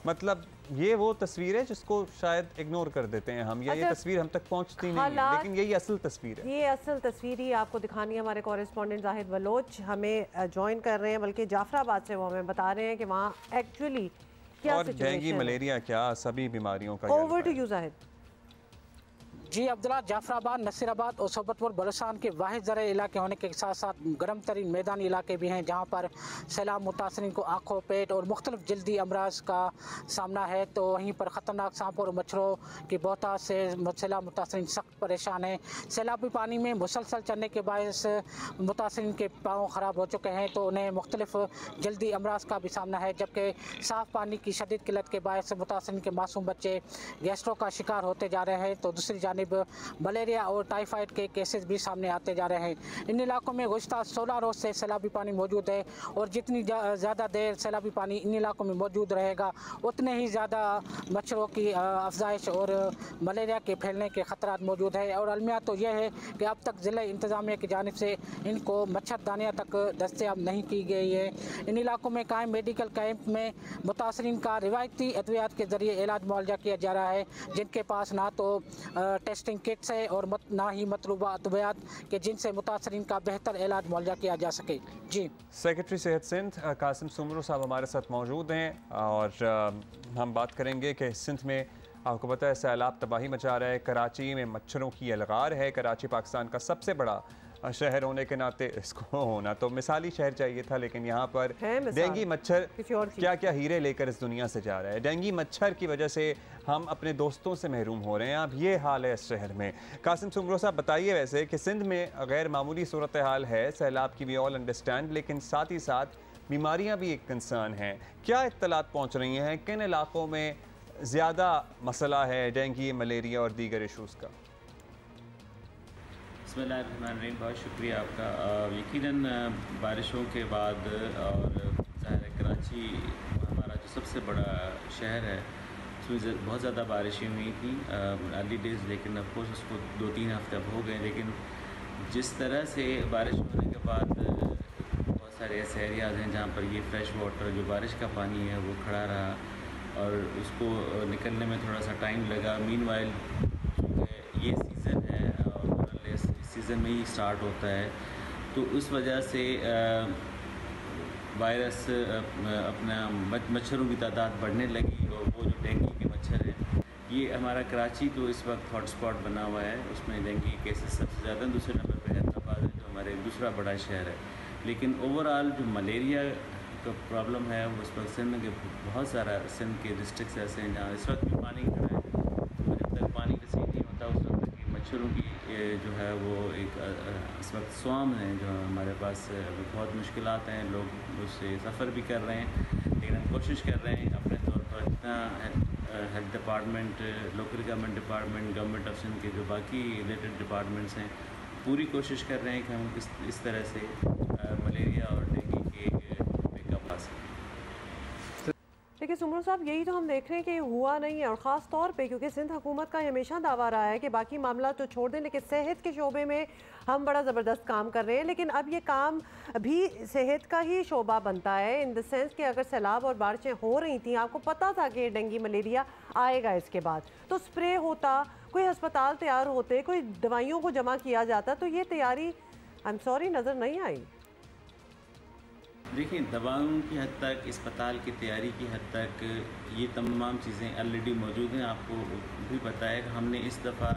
मतलब ये वो तस्वीर है जिसको शायद इग्नोर कर देते हैं हम, या ये तस्वीर हम तक पहुंचती नहीं है, लेकिन यही असल तस्वीर है। ये असल तस्वीर ही आपको दिखानी है। हमारे कॉरेस्पॉन्डेंट जाहिद बलोच हमें ज्वाइन कर रहे हैं, बल्कि जाफराबाद से वो हमें बता रहे हैं कि वहाँ एक्चुअली क्या और डेंगू मलेरिया क्या सभी बीमारियों का। Over to you Zahid. जी अब्दुल्ला, जाफराबाद, नसीराबाद और सोबतपुर बलूचिस्तान के वाहिद ज़रा इलाके होने के साथ साथ गर्म तरीन मैदानी इलाके भी हैं जहाँ पर सैलाब मुतासरीन को आँखों, पेट और मुख्तलिफ जल्दी अमराज का सामना है। तो वहीं पर ख़तरनाक सांपों और मच्छरों की बहुतायत से सैलाब मुतासरीन सख्त परेशान हैं। सैलाबी पानी में मुसलसल चलने के बायस मुतासरीन के पाँव ख़राब हो चुके हैं, तो उन्हें मुख्तलिफ जल्दी अमराज का भी सामना है। जबकि साफ़ पानी की शदीद किल्लत के बायस मुतासरीन के मासूम बच्चे गैस्ट्रो का शिकार होते जा रहे हैं। तो दूसरी जानिब मलेरिया और टाइफाइड के केसेस भी सामने आते जा रहे हैं। इन इलाकों में गुज़श्ता 16 रोज़ से सैलाबी पानी मौजूद है और जितनी ज़्यादा देर सैलाबी पानी इन इलाकों में मौजूद रहेगा उतने ही ज़्यादा मच्छरों की अफजाइश और मलेरिया के फैलने के ख़तरात मौजूद है। और अलमिया तो यह है कि अब तक ज़िला इंतज़ामिया की जानिब से इनको मच्छरदानियाँ तक दस्तयाब नहीं की गई है। इन इलाकों में कायम मेडिकल कैंप में मुतासरीन का रिवायती अद्वियात के ज़रिए इलाज मुआवजा किया जा रहा है, जिनके पास ना तो टेस्टिंग किट्स है और ना ही मतलूबा अद्वियात के जिनसे मुतासरीन का बेहतर इलाज मुआवजा किया जा सके। जी, सेक्रेटरी सेहत सिंध कासिम सुमरू साहब हमारे साथ मौजूद हैं और हम बात करेंगे कि सिंध में आपको पता है सैलाब तबाही मचा रहा है, कराची में मच्छरों की अलगार है। कराची पाकिस्तान का सबसे बड़ा शहर होने के नाते इसको होना तो मिसाली शहर चाहिए था, लेकिन यहाँ पर डेंगू मच्छर क्या क्या हीरे लेकर इस दुनिया से जा रहा है। डेंगू मच्छर की वजह से हम अपने दोस्तों से महरूम हो रहे हैं। अब ये हाल है इस शहर में। कासिम सुमरो साहब बताइए, वैसे कि सिंध में गैर मामूली सूरत हाल है, सैलाब की भी ऑल अंडरस्टैंड, लेकिन साथ ही साथ बीमारियाँ भी एक कंसर्न हैं। क्या इत्तलात पहुँच रही हैं, किन इलाकों में ज़्यादा मसला है डेंगू, मलेरिया और दीगर इशूज़ का? बिस्मिल्लाहिर्रहमानिर्रहीम, बहुत शुक्रिया आपका। यकीनन बारिशों के बाद और ज़ाहिर है कराची हमारा जो सबसे बड़ा शहर है उसमें बहुत ज़्यादा बारिशें हुई थी अर्ली डेज़, लेकिन अफकोर्स उसको 2-3 हफ्ते अब हो गए। लेकिन जिस तरह से बारिश होने के बाद बहुत सारे ऐसे एरियाज़ हैं जहाँ पर ये फ्रेश वाटर जो बारिश का पानी है वो खड़ा रहा और उसको निकलने में थोड़ा सा टाइम लगा। मीनवाइल चूँकि ये सीज़न है और इस सीज़न में ही स्टार्ट होता है, तो उस वजह से वायरस अपना मच्छरों की तादाद बढ़ने लगी और वो जो डेंगू के मच्छर हैं, ये हमारा कराची तो इस वक्त हॉटस्पॉट बना हुआ है, उसमें डेंगू के केसेस सबसे ज़्यादा। दूसरे नंबर पे हैदराबाद है जो हमारे दूसरा बड़ा शहर है। लेकिन ओवरऑल जो मलेरिया का प्रॉब्लम है वो इस वक्त सिंध के बहुत सारा सिंध के डिस्ट्रिक्ट्स ऐसे हैं जहाँ इस वक्त भी पानी खड़ा है, तो जब तक पानी रिसीव नहीं होता उस वक्त तक मच्छरों की जो है वो एक इस वक्त स्वाम है जो हमारे पास बहुत मुश्किलात हैं। लोग उससे सफ़र भी कर रहे हैं, लेकिन हम कोशिश कर रहे हैं अपने तौर पर जितना health department, local government department, government of Sindh के जो बाकी रिलेटेड डिपार्टमेंट्स हैं पूरी कोशिश कर रहे हैं कि हम इस तरह से मलेरिया और डेंगू के बेकअप आ सकें। देखिए सुमरो साहब, यही तो हम देख रहे हैं कि हुआ नहीं है, और ख़ास तौर पे क्योंकि सिंध हुकूमत का हमेशा दावा रहा है कि बाकी मामला तो छोड़ दें लेकिन सेहत के शोबे में हम बड़ा ज़बरदस्त काम कर रहे हैं। लेकिन अब ये काम भी सेहत का ही शोबा बनता है, इन द सेंस कि अगर सैलाब और बारिशें हो रही थी, आपको पता था कि डेंगू मलेरिया आएगा इसके बाद, तो स्प्रे होता, कोई अस्पताल तैयार होते, कोई दवाइयों को जमा किया जाता, तो ये तैयारी आई एम सॉरी नज़र नहीं आई। देखिए, दवाओं की हद तक, अस्पताल की तैयारी की हद तक ये तमाम चीज़ें ऑलरेडी मौजूद हैं। आपको भी पता है कि हमने इस दफ़ा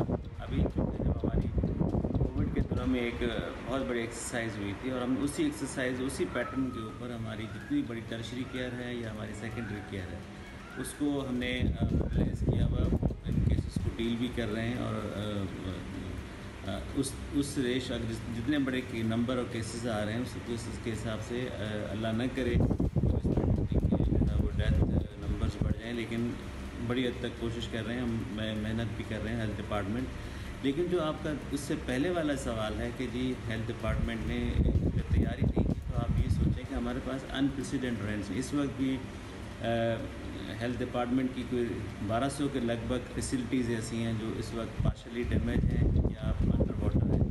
अभी जब हमारी कोविड के दिनों में एक बहुत बड़ी एक्सरसाइज हुई थी और हम उसी एक्सरसाइज उसी पैटर्न के ऊपर हमारी जितनी बड़ी टर्शरी केयर है या हमारी सेकेंडरी केयर है उसको हमने मोबिलाइज किया हुआ, इन केसेस को डील भी कर रहे हैं। और उस रेश अगर जितने बड़े नंबर और केसेस आ रहे हैं उस केसेस के हिसाब से अल्लाह न करे वो डेथ नंबर्स बढ़ जाएं, लेकिन बड़ी हद तक कोशिश कर रहे हैं, हम मेहनत भी कर रहे हैं हेल्थ डिपार्टमेंट। लेकिन जो आपका उससे पहले वाला सवाल है कि जी हेल्थ डिपार्टमेंट ने तैयारी नहीं की, तो आप ये सोचें कि हमारे पास अनप्रेसिडेंट रेंट्स इस वक्त भी हेल्थ डिपार्टमेंट की कोई 1200 के लगभग फैसिलिटीज़ ऐसी हैं जो इस वक्त पार्शली डैमेज हैं या अंडर वाटर हैं।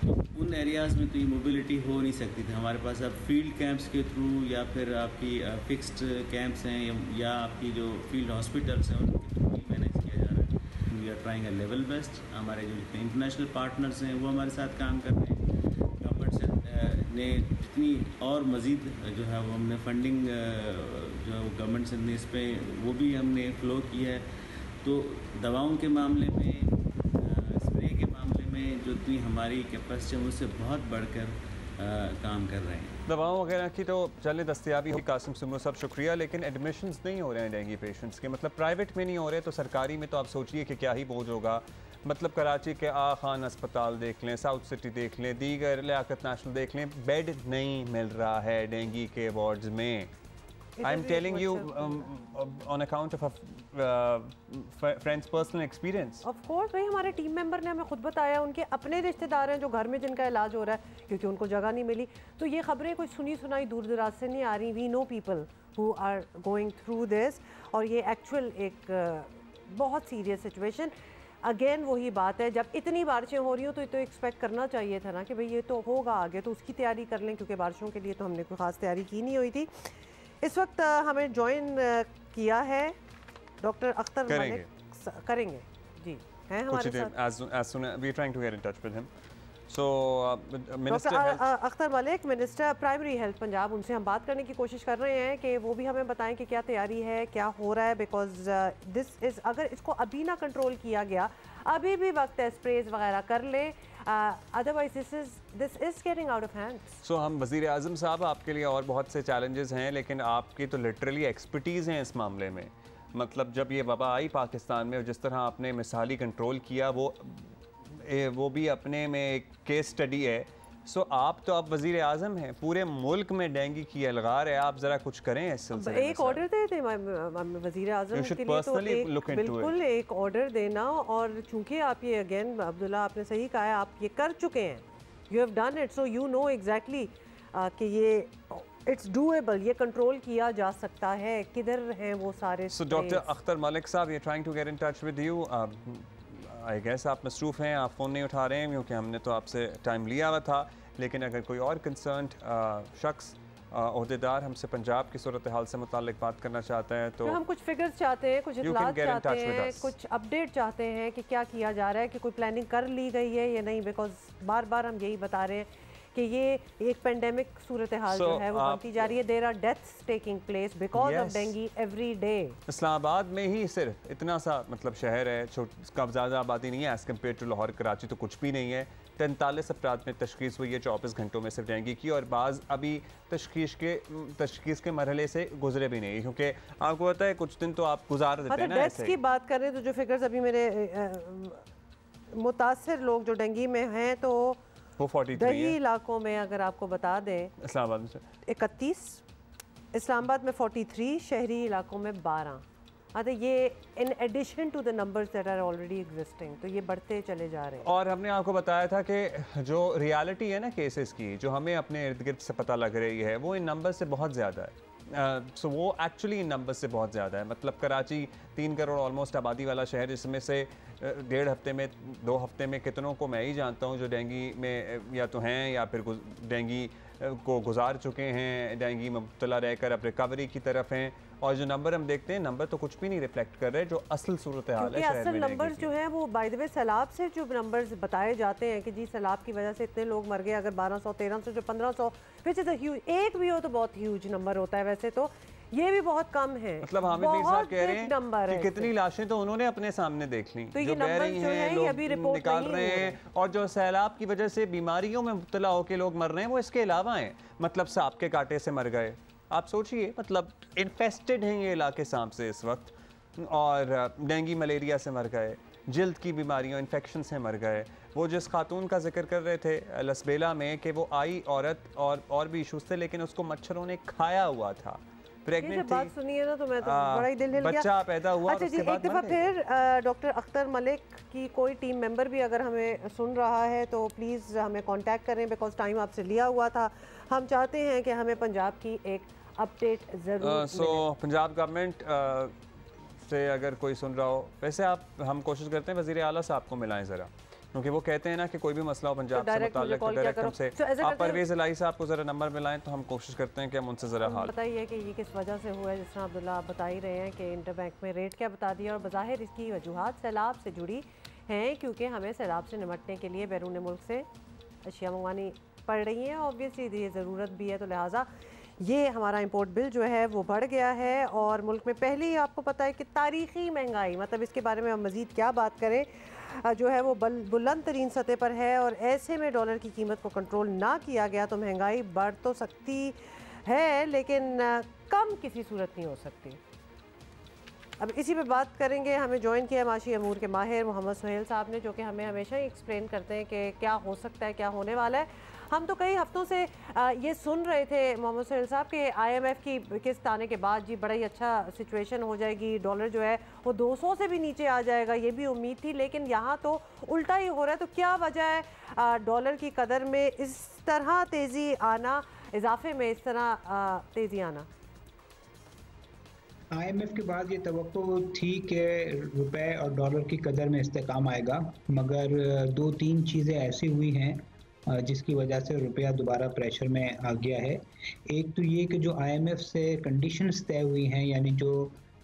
तो उन एरियाज़ में तो ये मोबिलिटी हो नहीं सकती थी। हमारे पास अब फील्ड कैंप्स के थ्रू या फिर आपकी फिक्स्ड कैंप्स हैं या आपकी जो फील्ड हॉस्पिटल्स हैं उनके थ्रू ही मैनेज किया जा रहा है। We are trying a level best. हमारे जो जितने इंटरनेशनल पार्टनर्स हैं वो हमारे साथ काम कर रहे हैं। गवर्नमेंट ने जितनी और मज़ीद जो है वो हमने फंडिंग जो है वो गवर्नमेंट से ने इस पर वो भी हमने फ़्लो किया है। तो दवाओं के मामले में, स्प्रे के मामले में जो इतनी हमारी कैपेसिटी है उससे बहुत बढ़कर काम कर रहे हैं। दवाओं वगैरह की तो चले दस्तियाबी हुई, कासिम सुमरो साहब शुक्रिया, लेकिन एडमिशन्स नहीं हो रहे हैं डेंगू पेशेंट्स के, मतलब प्राइवेट में नहीं हो रहे तो सरकारी में तो आप सोचिए कि क्या ही बोझ होगा। मतलब कराची के आ खान अस्पताल देख लें, साउथ सिटी देख लें, दीगर लियाकत नेशनल देख लें, बेड नहीं मिल रहा है डेंगू के वार्ड्स में। I am telling you on account of friends personal experience. Of course भाई, हमारे टीम मेंबर ने हमें खुद बताया, उनके अपने रिश्तेदार हैं जो घर में जिनका इलाज हो रहा है क्योंकि उनको जगह नहीं मिली। तो ये खबरें कोई सुनी सुनाई दूर दराज से नहीं आ रही। We know people who are going through this, और ये एक्चुअल एक बहुत सीरियस सिचुएशन। अगेन वही बात है, जब इतनी बारिशें हो रही हो तो एक्सपेक्ट करना चाहिए था ना कि भाई ये तो होगा आगे, तो उसकी तैयारी कर लें, क्योंकि बारिशों के लिए तो हमने कोई ख़ास तैयारी की नहीं हुई थी। इस वक्त हमें ज्वाइन किया है डॉक्टर अख्तर मलिक, करेंगे जी, हैं हमारे साथ। So, doctor Akhtar Malik, minister primary health Punjab, उनसे हम बात करने की कोशिश कर रहे हैं कि वो भी हमें बताएं कि क्या तैयारी है, क्या हो रहा है, बिकॉज दिस इज़, अगर इसको अभी ना कंट्रोल किया गया, अभी भी वक्त है स्प्रेज वगैरह कर ले, otherwise this is getting out of hands. सो हम वज़ीर आज़म साहब, आपके लिए और बहुत से चैलेंजेस हैं, लेकिन आपकी तो लिटरली एक्सपर्टीज़ हैं इस मामले में। मतलब जब ये वबा आई पाकिस्तान में, जिस तरह आपने मिसाली कंट्रोल किया, वो भी अपने में एक केस स्टडी है सो आप तो अब वजीर आजम हैं, पूरे मुल्क में डेंगू की अलगार है, आप जरा कुछ करें इस सिलसिले में। एक ऑर्डर दे दें वजीर आजम के लिए, तो बिल्कुल एक ऑर्डर देना। और चूंकि आप ये अगेन अब्दुल्ला आपने सही कहा है, आप ये कर चुके हैं, you have done it, so you know exactly कि ये इट्स डूएबल, ये कंट्रोल किया जा सकता है। किधर हैं वो सारे? सो डॉक्टर अख्तर मलिक साहब, ये trying to get in touch with you. I guess आप मसरूफ़ हैं, आप फ़ोन नहीं उठा रहे हैं क्योंकि हमने तो आपसे टाइम लिया हुआ था। लेकिन अगर कोई और कंसर्न्ड शख्स ओहदेदार हमसे पंजाब की सूरत हाल से मुतालिक बात करना चाहता है तो हम कुछ फिगर्स चाहते हैं, कुछ इत्तलात चाहते हैं, कुछ अपडेट चाहते हैं कि क्या किया जा रहा है, कि कोई प्लानिंग कर ली गई है या नहीं। बिकॉज बार बार हम यही बता रहे हैं कि ये एक पेंडेमिक सूरत हाल जो है वो बनती जा रही है। There are deaths taking place because of dengue every day. Islamabad में ही सिर्फ इतना सा मतलब शहर है, कब ज़्यादा आबादी नहीं है as compare to Lahore Karachi तो कुछ भी नहीं है। 43 अफराद में तशखीस हुई है 24 घंटों में सिर्फ डेंगू की, और बाज़ अभी तशखीस के मरहले से गुजरे भी नहीं, क्योंकि आपको पता है कुछ दिन तो आप गुजार देते हैं ना। डेथ्स की बात करें तो जो फिगर्स अभी मेरे मुतासिर लोग जो डेंगू में हैं तो वो 43 दही इलाकों में अगर आपको बता दें, इस्लामाबाद में 31, इस्लामाबाद में 43, शहरी इलाकों में 12। अरे ये in addition to the numbers that are already existing, तो ये बढ़ते चले जा रहे हैं। और हमने आपको बताया था कि जो रियलिटी है ना केसेस की, जो हमें अपने इर्द गिर्द से पता लग रही है, वो इन नंबर से बहुत ज़्यादा है। सो वो एक्चुअली इन नंबर से बहुत ज़्यादा है। मतलब कराची 3 करोड़ ऑलमोस्ट आबादी वाला शहर, इसमें से 1.5 हफ्ते में 2 हफ्ते में कितनों को मैं ही जानता हूँ जो डेंगू में या तो हैं या फिर डेंगू को गुजार चुके हैं, डेंगू में मुब्तला रहकर अब रिकवरी की तरफ हैं। और जो नंबर हम देखते हैं, नंबर तो कुछ भी नहीं रिफ्लेक्ट कर रहे जो असल सूरत हाल है शहर में। असल नंबर्स जो हैं वो बाय द वे सैलाब से जो नंबर्स बताए जाते हैं कि जी सैलाब की वजह से इतने लोग मर गए, अगर 1200 1300 जो 1500 विच इज ह्यूज, एक भी हो तो बहुत ह्यूज नंबर होता है। वैसे तो ये भी बहुत कम है। मतलब हामिद मीर साहब कह रहे हैं कि कितनी लाशें तो उन्होंने अपने सामने देख ली, तो जो बह रही हैं, लोग निकाल रहे हैं, और जो सैलाब की वजह से बीमारियों में मुब्तला होकर लोग मर रहे हैं वो इसके अलावा हैं। मतलब सांप के कांटे से मर गए, आप सोचिए, मतलब इन्फेस्टेड हैं ये इलाके सांप से इस वक्त, और डेंगू मलेरिया से मर गए, जल्द की बीमारियों इन्फेक्शन से मर गए। वो जिस खातून का जिक्र कर रहे थे लसबेला में कि वो आई औरत और भी इशूज थे, लेकिन उसको मच्छरों ने खाया हुआ था, प्रेग्नेंट थी। बात सुनिए ना तो मैं तो बड़ा ही दिल हिल गया। बच्चा पैदा हुआ। अच्छा जी, एक दफ़ा फिर डॉक्टर अख्तर मलिक की कोई टीम मेंबर भी अगर हमें सुन रहा है तो प्लीज़ हमें कांटेक्ट करें, बिकॉज टाइम आपसे लिया हुआ था। हम चाहते हैं कि हमें पंजाब की एक अपडेट ज़रूर। सो पंजाब गवर्नमेंट से अगर कोई सुन रहा हो, वैसे हम कोशिश करते हैं वज़ीर आला साहब को मिलाएं ज़रा, क्योंकि वो कहते हैं ना कि कोई भी मसला हो पंजाब से मुताल्लिक तो डायरेक्ट हमसे आप परवेज़ इलाही साहब को ज़रा नंबर मिलाएं, तो हम कोशिश करते हैं कि हम उनसे ज़रा हाल बताइए कि ये किस वजह से हुआ है। जिस तरह अब्दुल्ला आप बता ही रहे हैं कि इंटरबैंक में रेट क्या बता दिया, और बज़ाहिर इसकी वजूहात सैलाब से जुड़ी हैं, क्योंकि हमें सैलाब से निपटने के लिए बैरून मुल्क से अशिया मंगवानी पड़ रही हैं। ऑब्वियसली ये ज़रूरत भी है, तो लिहाजा ये हमारा इंपोर्ट बिल जो है वो बढ़ गया है। और मुल्क में पहले ही आपको पता है कि तारीख़ी महंगाई, मतलब इसके बारे में हम मज़ीद क्या बात करें, जो है वो बुलंद तरीन सतह पर है। और ऐसे में डॉलर की कीमत को कंट्रोल ना किया गया तो महंगाई बढ़ तो सकती है, लेकिन कम किसी सूरत नहीं हो सकती। अब इसी पे बात करेंगे। हमें ज्वाइन किया माशी अमूर के माहिर मोहम्मद सुहेल साहब ने, जो कि हमें हमेशा ही एक्सप्लेन करते हैं कि क्या हो सकता है, क्या होने वाला है। हम तो कई हफ्तों से ये सुन रहे थे मोहम्मद सुहेल साहब के IMF की किस्त आने के बाद जी बड़ा ही अच्छा सिचुएशन हो जाएगी, डॉलर जो है वो 200 से भी नीचे आ जाएगा, ये भी उम्मीद थी। लेकिन यहाँ तो उल्टा ही हो रहा है। तो क्या वजह है डॉलर की कदर में इस तरह तेज़ी आना, इजाफे में इस तरह तेज़ी आना? IMF के बाद ये तवक्को थी कि रुपए और डॉलर की कदर में इस्तेकाम आएगा, मगर 2-3 चीज़ें ऐसी हुई हैं जिसकी वजह से रुपया दोबारा प्रेशर में आ गया है। एक तो ये कि जो IMF से कंडीशंस तय हुई हैं, यानी जो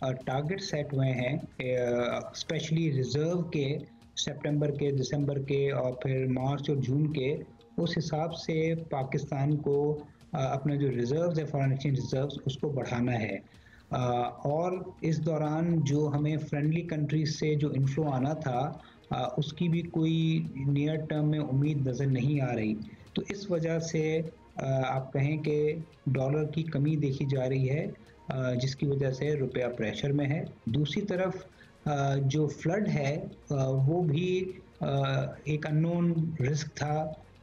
टारगेट सेट हुए हैं स्पेशली रिज़र्व के, सितंबर के, दिसंबर के और फिर मार्च और जून के, उस हिसाब से पाकिस्तान को अपने जो रिज़र्व्स है, फॉरेन एक्सचेंज रिज़र्व्स, उसको बढ़ाना है। और इस दौरान जो हमें फ्रेंडली कंट्रीज से जो इन्फ्लो आना था उसकी भी कोई नियर टर्म में उम्मीद नज़र नहीं आ रही। तो इस वजह से आप कहें कि डॉलर की कमी देखी जा रही है, जिसकी वजह से रुपया प्रेशर में है। दूसरी तरफ जो फ्लड है वो भी एक अननोन रिस्क था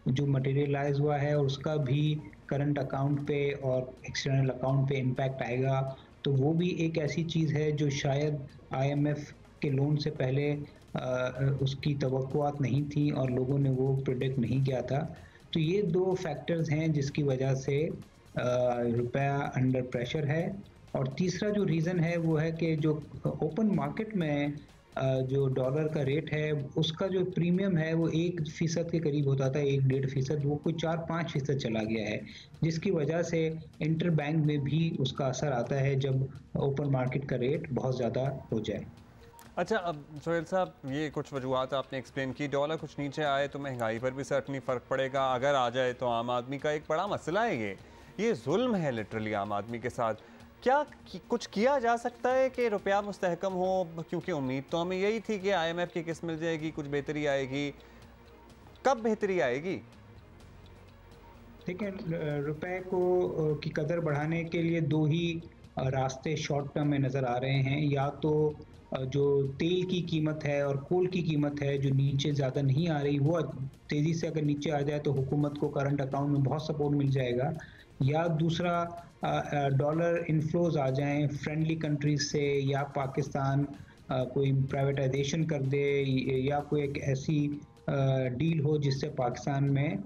जो मटेरियलाइज हुआ है उसका भी करंट अकाउंट पे और एक्सटर्नल अकाउंट पे इम्पैक्ट आएगा, तो वो भी एक ऐसी चीज़ है जो शायद IMF के लोन से पहले उसकी तवक्कुआत नहीं थी और लोगों ने वो प्रेडिक्ट नहीं किया था। तो ये दो फैक्टर्स हैं जिसकी वजह से रुपया अंडर प्रेशर है। और तीसरा जो रीज़न है वो है कि जो ओपन मार्केट में जो डॉलर का रेट है उसका जो प्रीमियम है वो 1% के करीब होता था, 1-1.5%, वो कोई 4-5% चला गया है, जिसकी वजह से इंटर बैंक में भी उसका असर आता है जब ओपन मार्केट का रेट बहुत ज़्यादा हो जाए। अच्छा, अब सोहेल साहब, ये कुछ वजूहत आपने एक्सप्लेन की। डॉलर कुछ नीचे आए तो महंगाई पर भी सर्टनली फ़र्क पड़ेगा, अगर आ जाए तो आम आदमी का एक बड़ा मसला है ये जुल्म है लिटरली आम आदमी के साथ। क्या कुछ किया जा सकता है कि रुपया मुस्तहकम हो? क्योंकि उम्मीद तो हमें यही थी कि IMF की किस्त मिल जाएगी, कुछ बेहतरी आएगी। कब बेहतरी आएगी? देखिए, रुपए को की कदर बढ़ाने के लिए दो ही रास्ते शॉर्ट टर्म में नज़र आ रहे हैं। या तो जो तेल की कीमत है और कोल की कीमत है जो नीचे ज़्यादा नहीं आ रही, वो तेज़ी से अगर नीचे आ जाए तो हुकूमत को करंट अकाउंट में बहुत सपोर्ट मिल जाएगा। या दूसरा, डॉलर इनफ्लोज आ जाएं फ्रेंडली कंट्रीज से, या पाकिस्तान कोई प्राइवेटाइजेशन कर दे, या कोई एक ऐसी डील हो जिससे पाकिस्तान में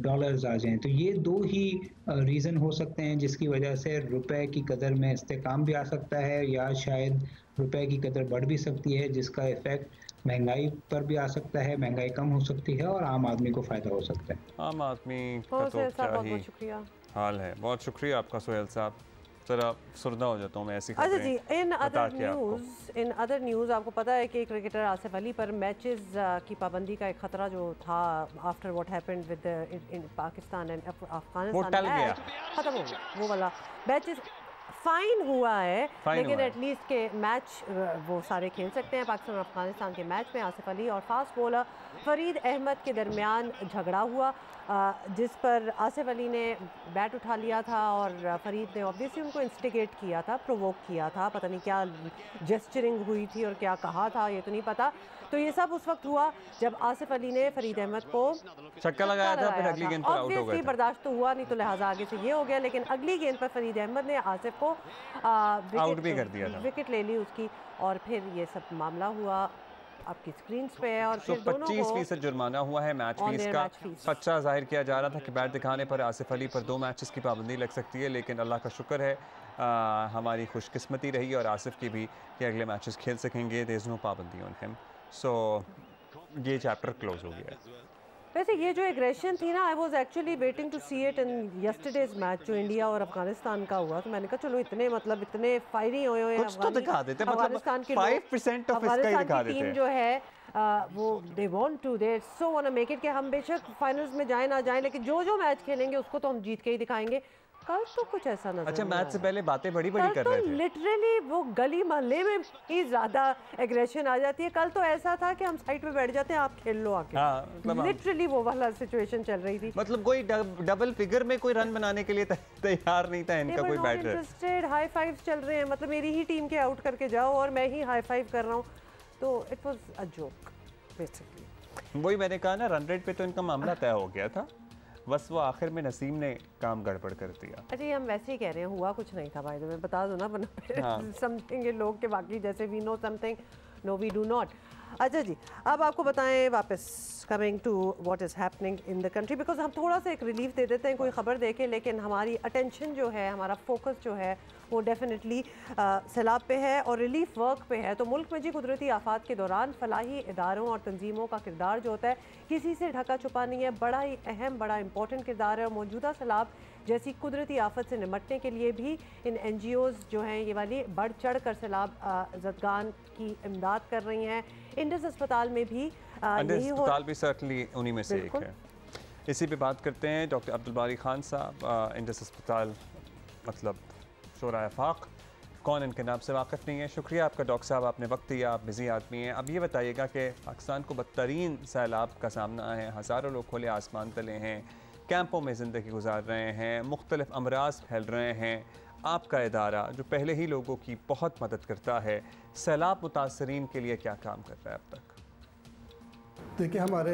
डॉलर्स आ जाएं। तो ये दो ही रीज़न हो सकते हैं जिसकी वजह से रुपए की कदर में इस्तेकाम भी आ सकता है, या शायद रुपए की कदर बढ़ भी सकती है, जिसका इफेक्ट महंगाई पर भी आ सकता है, महंगाई कम हो सकती है और आम आदमी को फ़ायदा हो सकता है। आम आदमी का तो क्या ही हाल है। बहुत शुक्रिया आपका सोहेल साहब। जरा सुरदा हो जाता हूँ मैं ऐसी खबरें। अच्छा जी, इन अदर न्यूज़ आपको पता है कि क्रिकेटर आसिफ अली पर मैचेस की पाबंदी का एक खतरा जो था after what happened with in Pakistan and Afghanistan, वो टल गया, खत्म हो गया वो वाला। मैचेस फाइन हुआ है, लेकिन एटलीस्ट के मैच वो सारे खेल सकते हैं। पाकिस्तान और अफगानिस्तान के मैच में आसिफ अली और फास्ट बॉलर फरीद अहमद के दरमियान झगड़ा हुआ, जिस पर आसिफ अली ने बैट उठा लिया था और फरीद ने ऑब्वियसली उनको इंस्टिगेट किया था, प्रोवोक किया था। पता नहीं क्या जेस्चरिंग हुई थी और क्या कहा था ये तो नहीं पता। तो ये सब उस वक्त हुआ जब आसिफ अली ने फरीद अहमद को छक्का लगाया था, फिर अगली गेंद पर आउट हो गए। बर्दाश्त तो हुआ नहीं, तो लिहाजा आगे से ये हो गया। लेकिन अगली गेंद पर फरीद अहमद ने आसिफ को आउट भी कर दिया था, विकेट ले ली उसकी, और फिर ये सब मामला हुआ आपकी स्क्रीन पे है। और फिर 25% जुर्माना हुआ है मैच फीस का। सच्चा जाहिर किया जा रहा था कि बैट दिखाने पर आसिफ अली पर 2 मैचेस की पाबंदी लग सकती है, लेकिन अल्लाह का शुक्र है हमारी खुशकिस्मती रही और आसिफ की भी कि अगले मैचेस खेल सकेंगे। देयर इज नो पाबंदी ऑन हिम, सो ये चैप्टर क्लोज हो गया है। वैसे ये जो एग्रेशन थी ना, I was actually waiting to see it in yesterday's match जो इंडिया और अफगानिस्तान का हुआ। तो मैंने कहा चलो इतने फायरिंग हुए हुए कुछ तो दिखा देते, अफगानिस्तान की 5% ऑफ इसका ही दिखा देते। टीम जो है वो they want to, they so want to make it कि हम बेशक फाइनल्स में जाए ना जाए, लेकिन जो मैच खेलेंगे उसको तो हम जीत के ही दिखाएंगे। कल तो कुछ ऐसा नजर अच्छा, मैच से पहले बातें बड़ी कर रहे थे। लिटरली वो गली मोहल्ले में ही ज्यादा एग्रेशन आ जाती है। कल तो ऐसा था कि हम साइड पे बैठ जाते हैं, आप खेल लो आके। लिटरली वो वाला सिचुएशन चल रही थी। मतलब कोई डबल फिगर में कोई रन बनाने के लिए तैयार नहीं था इनका कोई बैटर। इंटरेस्टेड, हाई फाइव चल रहे हैं, मतलब मेरी ही टीम के आउट करके जाओ और मैं ही हाई फाइव कर रहा हूँ। तो it was a joke basically. वही मैंने कहा ना, रन रेट पे तो इनका मामला तय हो गया था, बस वो आखिर में नसीम ने काम गड़बड़ कर दिया। अच्छा, ये हम वैसे ही कह रहे हैं, हुआ कुछ नहीं था भाई, तो मैं बता दूं ना, वरना समझेंगे लोग के बाकी जैसे we know something, no we do not. अच्छा जी, अब आपको बताएं वापस coming to what is happening in the country, because हम थोड़ा सा एक रिलीफ दे देते हैं कोई ख़बर देके, लेकिन हमारी अटेंशन जो है, हमारा फोकस जो है वो डेफिनेटली सैलाब पे है और रिलीफ वर्क पे है। तो मुल्क में जी कुदरती आफात के दौरान फलाही इदारों और तंजीमों का किरदार जो होता है किसी से ढका छुपा नहीं है, बड़ा ही अहम, बड़ा इंपॉर्टेंट किरदार है। और मौजूदा सैलाब जैसी कुदरती आफत से निमटने के लिए भी इन NGOs जो हैं ये वाली बढ़ चढ़ कर सैलाब ज़दगान की इमदाद कर रही हैं। इंडस अस्पताल में भी अस्पताल भी सर्टनली उन्हीं में से एक है। इसी पे बात करते हैं डॉक्टर अब्दुल बारी खान साहब। इंडस अस्पताल मतलब शोरा आफाक, कौन इनके नाम से वाकिफ़ नहीं है। शुक्रिया आपका डॉक्टर साहब, आपने वक्त दिया, आप बिज़ी आदमी हैं। अब ये बताइएगा कि पाकिस्तान को बदतरीन सैलाब का सामना है, हज़ारों लोग खुले आसमान तले हैं, कैंपों में ज़िंदगी गुजार रहे हैं, मुख्तलिफ अमराज फैल रहे हैं। आपका इदारा जो पहले ही लोगों की बहुत मदद करता है, सैलाब मुतासरीन के लिए क्या काम कर रहा है अब तक? देखिए हमारे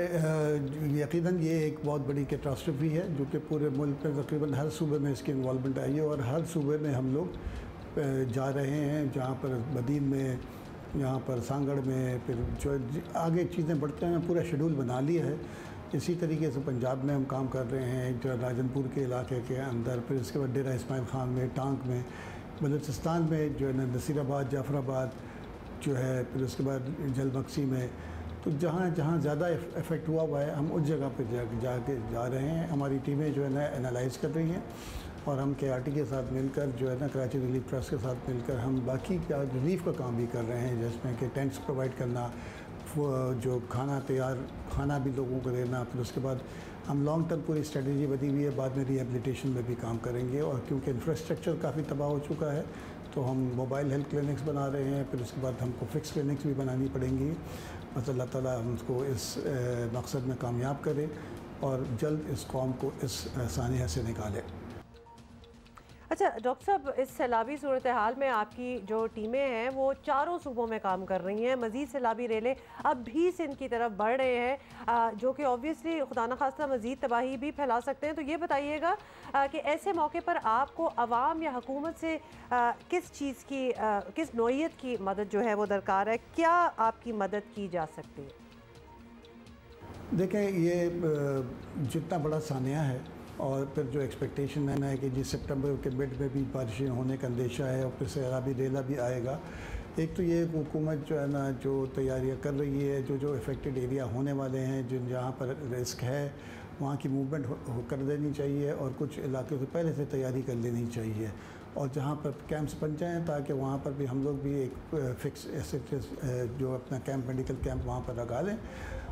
यकीनन ये एक बहुत बड़ी कैटास्ट्रफी है जो कि पूरे मुल्क में तकरीबन हर सूबे में इसकी इन्वॉल्वमेंट आई है और हर सूबे में हम लोग जा रहे हैं, जहाँ पर बदीन में, यहाँ पर सांगड़ में, फिर जो आगे चीज़ें बढ़ते हैं, पूरा शेड्यूल बना लिया है। इसी तरीके से पंजाब में हम काम कर रहे हैं, जो राजनपुर के इलाके के अंदर, फिर उसके बाद डेरा इस्माइल ख़ान में, टांक में, बलूचिस्तान में जो है ना नसीराबाद, जाफराबाद जो है, फिर उसके बाद जलमक्सी में। तो जहाँ जहाँ ज़्यादा इफ़ेक्ट हुआ है हम उस जगह पर जा रहे हैं। हमारी टीमें जो है ना एनालाइज़ कर रही हैं और हम KRT के साथ मिलकर जो है ना कराची रिलीफ ट्रस्ट के साथ मिलकर हम बाकी का रिलीफ का काम भी कर रहे हैं, जिसमें कि टेंट्स प्रोवाइड करना, जो खाना भी लोगों को देना। फिर उसके बाद हम लॉन्ग टर्म पूरी स्ट्रेटजी बनी हुई है, बाद में रिहेबिलिटेशन में भी काम करेंगे। और क्योंकि इंफ्रास्ट्रक्चर काफ़ी तबाह हो चुका है तो हम मोबाइल हेल्थ क्लिनिक्स बना रहे हैं, फिर उसके बाद हमको फिक्स क्लिनिक्स भी बनानी पड़ेंगी। बस अल्लाह ताला हमको इस मकसद में कामयाब करे और जल्द इस कौम को इस सानिया से निकाले। अच्छा डॉक्टर साहब, इस सैलाबी सूरत हाल में आपकी जो टीमें हैं वो चारों सूबों में काम कर रही हैं, मज़ीद सैलाबी रेले अब भी सिंध की तरफ बढ़ रहे हैं, जो कि ऑब्वियसली खुदा न खास्ता मज़ीद तबाही भी फैला सकते हैं। तो ये बताइएगा कि ऐसे मौके पर आपको अवाम या हुकूमत से किस चीज़ की, किस नौइयत की मदद जो है वो दरकार है, क्या आपकी मदद की जा सकती है? देखें, ये जितना बड़ा सानिया है और फिर जो एक्सपेक्टेशन है ना कि जी सितंबर के मिड में भी बारिशें होने का अंदेशा है और फिर सैलाबी रेला भी आएगा। एक तो ये हुकूमत जो है ना जो तैयारियां कर रही है, जो इफ़ेक्टेड एरिया होने वाले हैं, जहाँ पर रिस्क है वहाँ की मूवमेंट कर देनी चाहिए और कुछ इलाकों से पहले से तैयारी कर लेनी चाहिए और जहाँ पर कैंप्स बन जाएँ ताकि वहाँ पर भी हम लोग भी एक फिक्स ऐसे जो अपना कैंप, मेडिकल कैंप वहाँ पर लगा लें।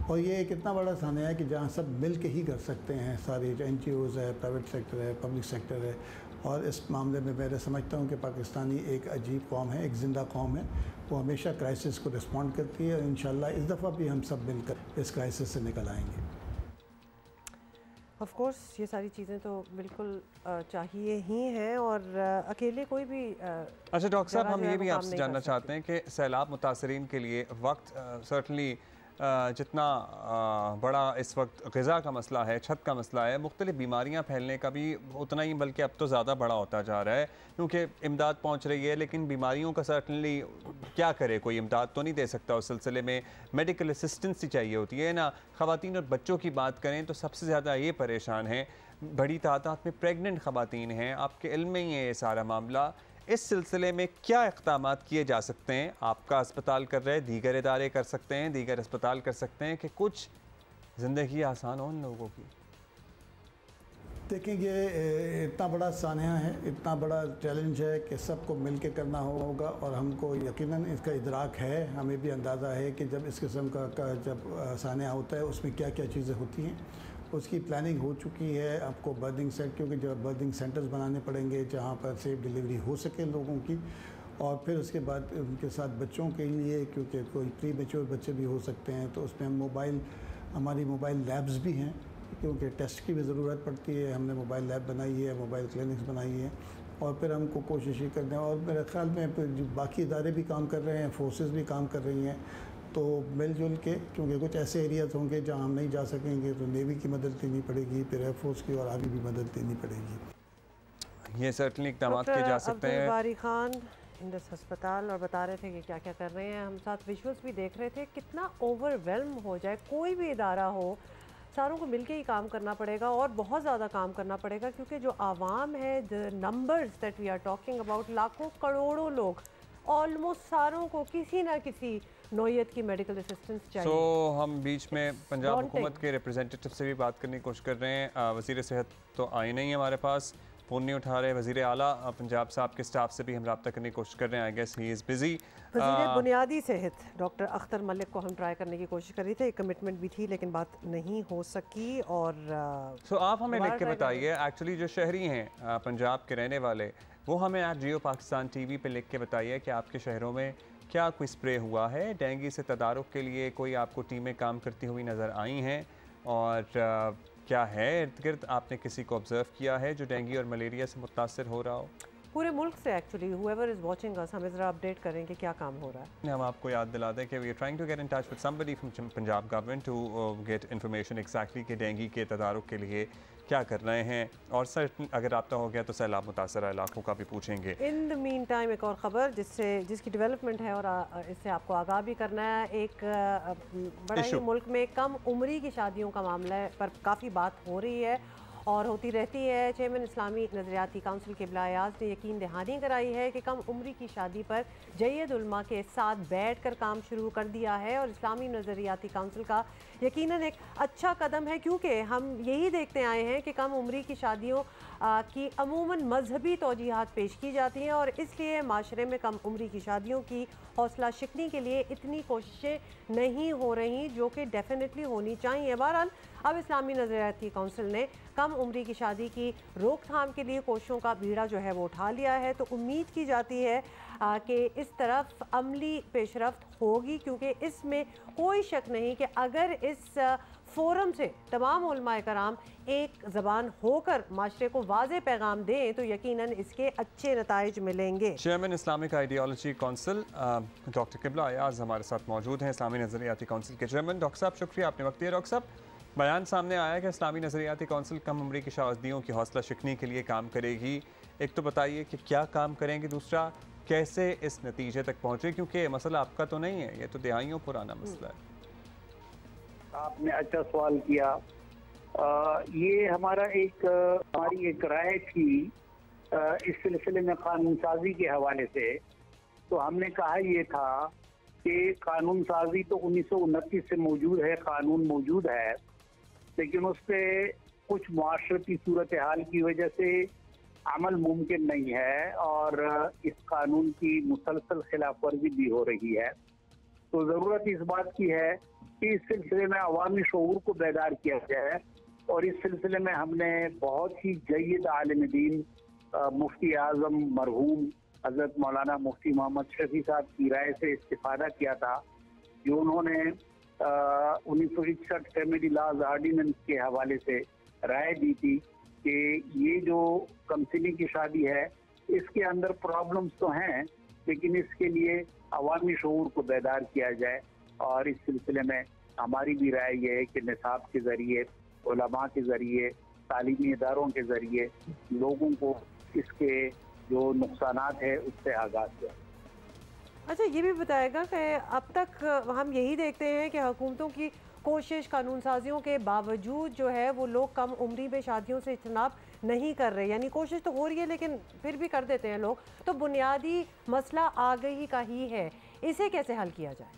और ये एक इतना बड़ा सानिया है कि जहाँ सब मिल के ही कर सकते हैं, सारे NGOs है, प्राइवेट सेक्टर है, पब्लिक सेक्टर है। और इस मामले में मैं समझता हूँ कि पाकिस्तानी एक अजीब कौम है, एक ज़िंदा कौम है, वो हमेशा क्राइसिस को रिस्पॉन्ड करती है और इंशाल्लाह इस दफ़ा भी हम सब मिलकर इस क्राइसिस से निकल आएंगे। ऑफ कोर्स ये सारी चीज़ें तो बिल्कुल चाहिए ही हैं और अकेले कोई भी अच्छा डॉक्टर साहब, हम ये भी आपसे जानना चाहते हैं कि सैलाब मुतासरीन के लिए वक्त सर्टनली जितना बड़ा इस वक्त ग़िज़ा का मसला है, छत का मसला है, मुख्तलिफ़ बीमारियाँ फैलने का भी उतना ही, बल्कि अब तो ज़्यादा बड़ा होता जा रहा है क्योंकि इमदाद पहुँच रही है। लेकिन बीमारियों का सर्टनली क्या करे, कोई इमदाद तो नहीं दे सकता। उस सिलसिले में मेडिकल असिस्टेंस ही चाहिए होती है ना। ख़वातीन और बच्चों की बात करें तो सबसे ज़्यादा ये परेशान हैं, बड़ी तादाद में प्रेगनेंट ख़वातीन हैं। आपके इल्म में ही है ये सारा मामला। इस सिलसिले में क्या इक़दामात किए जा सकते हैं? आपका अस्पताल कर रहे हैं, दीगर इदारे कर सकते हैं, दीगर अस्पताल कर सकते हैं कि कुछ ज़िंदगी आसान हो उन लोगों की? देखें, ये इतना बड़ा सानिया है, इतना बड़ा चैलेंज है कि सबको मिल के करना होगा और हमको यकीनन इसका इदराक है, हमें भी अंदाज़ा है कि जब इस किस्म का जब सानिया होता है उसमें क्या क्या चीज़ें होती हैं। उसकी प्लानिंग हो चुकी है। आपको बर्थिंग सेंटर, क्योंकि जब बर्थिंग सेंटर्स बनाने पड़ेंगे जहाँ पर सेफ डिलीवरी हो सके लोगों की, और फिर उसके बाद उनके साथ बच्चों के लिए, क्योंकि कोई प्री मैच्योर बच्चे भी हो सकते हैं, तो उसमें हम हमारी मोबाइल लैब्स भी हैं क्योंकि टेस्ट की भी ज़रूरत पड़ती है। हमने मोबाइल लैब बनाई है, मोबाइल क्लिनिक्स बनाई है और फिर हमको कोशिश ही करते हैं। और मेरे ख्याल में बाकी इदारे भी काम कर रहे हैं, फोर्सेस भी काम कर रही हैं। तो मिलजुल के, क्योंकि कुछ ऐसे एरियाज़ होंगे जहाँ हम नहीं जा सकेंगे तो नेवी की मदद लेनी पड़ेगी, फिर एयरफोर्स की और आगे भी मदद लेनी पड़ेगी। ये सर्टनली इक़दाम किए जा सकते हैं। बारी खान इंडस अस्पताल और बता रहे थे कि क्या क्या कर रहे हैं। हम साथ विजुअल्स भी देख रहे थे। कितना ओवरवेल्म हो जाए, कोई भी इदारा हो, सारों को मिलके ही काम करना पड़ेगा और बहुत ज़्यादा काम करना पड़ेगा क्योंकि जो आवाम है, the numbers that we are talking about, लाखों करोड़ों लोग, ऑलमोस्ट सारों को किसी ना किसी नौयत की मेडिकल असिस्टेंस चाहिए। हम बीच में पंजाब हुकूमत के रिप्रेजेंटेटिव से भी बात करने की कोशिश कर रहे हैं। वज़ीर सेहत तो आए नहीं है हमारे पास, फ़ोन नहीं उठा रहे। वज़ीर आला पंजाब साहब के स्टाफ से भी हम रब्ता करने की कोशिश कर रहे हैं। I guess he is busy. वज़ीर बुनियादी सेहत डॉक्टर अख्तर मलिक को हम ट्राई करने की कोशिश कर रही थे, कमिटमेंट भी थी लेकिन बात नहीं हो सकी। और आप हमें लिख के बताइए, एक्चुअली जो शहरी हैं पंजाब के रहने वाले, वो हमें आज जियो पाकिस्तान TV पे लिख के बताइए कि आपके शहरों में क्या कोई स्प्रे हुआ है, डेंगू से तदारुक के लिए कोई आपको टीमें काम करती हुई नज़र आई हैं, और क्या है इर्द गिर्द आपने किसी को ऑब्ज़र्व किया है जो डेंगू और मलेरिया से मुतासर हो रहा हो? पूरे मुल्क से actually whoever is watching us हमें ज़रा अपडेट करें कि क्या काम हो रहा है। हम आपको याद दिला दें कि we are trying to get in touch with somebody from Punjab government to get information exactly कि डेंगू के तदारुक के लिए क्या कर रहे हैं, और सर अगर रब्ता हो गया तो सैलाब मुतासरा इलाकों का भी पूछेंगे। इन द मीन टाइम एक और ख़बर जिसकी डेवलपमेंट है और इससे आपको आगाह भी करना है। एक बड़ा ही मुल्क में कम उम्री की शादियों का मामला है पर काफ़ी बात हो रही है और होती रहती है। चेयरमैन इस्लामी नज़रियाती काउंसिल क़िबला अयाज़ ने यकीन दहानी कराई है कि कम उम्री की शादी पर जय्यद उलमा के साथ बैठ कर काम शुरू कर दिया है और इस्लामी नज़रियाती काउंसिल का यकीनन एक अच्छा कदम है, क्योंकि हम यही देखते आए हैं कि कम उम्री की शादियों की अमूमन मजहबी तौजीहात पेश की जाती हैं और इसलिए माशरे में कम उम्री की शादियों की हौसला शिकनी के लिए इतनी कोशिशें नहीं हो रही जो कि डेफिनेटली होनी चाहिए। बहरहाल अब इस्लामी नज़रियाती काउंसिल ने कम उम्री की शादी की रोकथाम के लिए कोशिशों का बीड़ा जो है वो उठा लिया है, तो उम्मीद की जाती है कि इस तरफ अमली पेशरफ्त होगी, क्योंकि इसमें कोई शक नहीं कि अगर इस फोरम से तमाम उलमाए कराम एक ज़बान होकर माशरे को वाज़े पैगाम दें तो यकीनन इसके अच्छे नताइज मिलेंगे। Chairman Islamic ideology council doctor Qibla Ayaz हमारे साथ मौजूद हैं, इस्लामी नज़रियाती काउंसिल के चेयरमैन। डॉक्टर साहब शुक्रिया, आपने वक्त दिया। डॉक्टर साहब, बयान सामने आया कि इस्लामी नज़रियाती काउंसिल कम उम्री की शादियों की हौसला शिकनी के लिए काम करेगी। एक तो बताइए कि क्या काम करेंगे, दूसरा कैसे इस नतीजे तक पहुँचे, क्योंकि मसला आपका तो नहीं है, ये तो दहाइयों पुराना मसला है। आपने अच्छा सवाल किया। ये हमारी एक राय थी इस सिलसिले में कानून साजी के हवाले से। तो हमने कहा ये था कि कानून साजी तो 1929 से मौजूद है, कानून मौजूद है, लेकिन उस पर कुछ मुआशरती सूरत हाल की वजह से अमल मुमकिन नहीं है और इस कानून की मुसलसल खिलाफ वर्जी भी हो रही है। तो ज़रूरत इस बात की है कि इस सिलसिले में अवामी शऊर को बेदार किया जाए और इस सिलसिले में हमने बहुत ही जय्यद आलिम दीन मुफ्ती आज़म मरहूम हज़रत मौलाना मुफ्ती मोहम्मद शफी साहब की राय से इस्तिफादा किया था, जो उन्होंने 1961 फैमिली लॉज ऑर्डिनेंस के हवाले से राय दी थी कि ये जो कमसिनी की शादी है इसके अंदर प्रॉब्लम्स तो हैं, लेकिन इसके लिए अवामी शऊर को बेदार किया जाए। और इस सिलसिले में हमारी भी राय ये है कि निसाब के ज़रिए, उलमा के ज़रिए, तालीमी इदारों के ज़रिए लोगों को इसके जो नुकसानात है उससे आगाह किया। अच्छा, ये भी बताएगा कि अब तक हम यही देखते हैं कि हुकूमतों की कोशिश, कानून साजियों के बावजूद जो है वो लोग कम उम्री में शादियों से इज्तनाब नहीं कर रहे, यानी कोशिश तो हो रही है लेकिन फिर भी कर देते हैं लोग। तो बुनियादी मसला आगाही का ही है, इसे कैसे हल किया जाए?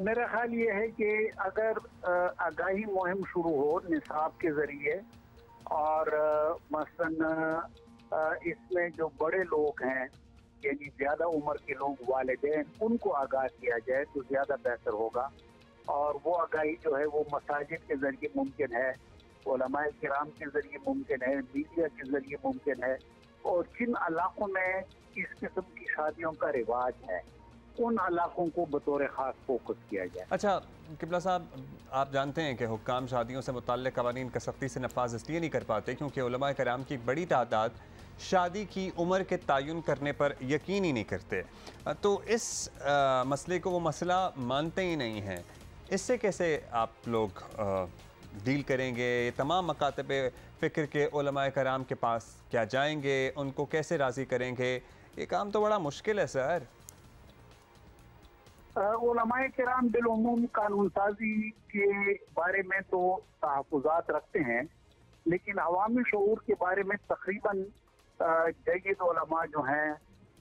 मेरा ख्याल ये है कि अगर आगाही मुहिम शुरू हो निसाब के ज़रिए और मसलन इसमें जो बड़े लोग हैं यानी ज़्यादा उम्र के लोग, वालिदैन, उनको आगाह किया जाए तो ज़्यादा बेहतर होगा। और वो आगाही जो है वो मसाजिद के ज़रिए मुमकिन है, उलमाए किराम के ज़रिए मुमकिन है, मीडिया के ज़रिए मुमकिन है, और जिन इलाकों में इस किस्म की शादियों का रिवाज है उन इलाकों को बतौर ख़ास फोकस किया जाए। अच्छा क़िबला साहब, आप जानते हैं कि हुक्काम शादियों से मुताल्लिक़ क़वानीन का सख्ती से नफाज इसलिए नहीं कर पाते क्योंकि उलमाए किराम की बड़ी तादाद शादी की उम्र के तयन करने पर यकीन ही नहीं करते, तो इस मसले को वो मसला मानते ही नहीं हैं। इससे कैसे आप लोग डील करेंगे? तमाम मकातब फ़िक्र के उलमाए किराम के पास क्या जाएंगे, उनको कैसे राज़ी करेंगे? ये काम तो बड़ा मुश्किल है सर। उलमाए किराम बिलउमूम कानून साजी के बारे में तो तहफ़्फ़ुज़ात रखते हैं, लेकिन अवामी शऊर के बारे में तकरीबन जय्यद उलमा जो हैं,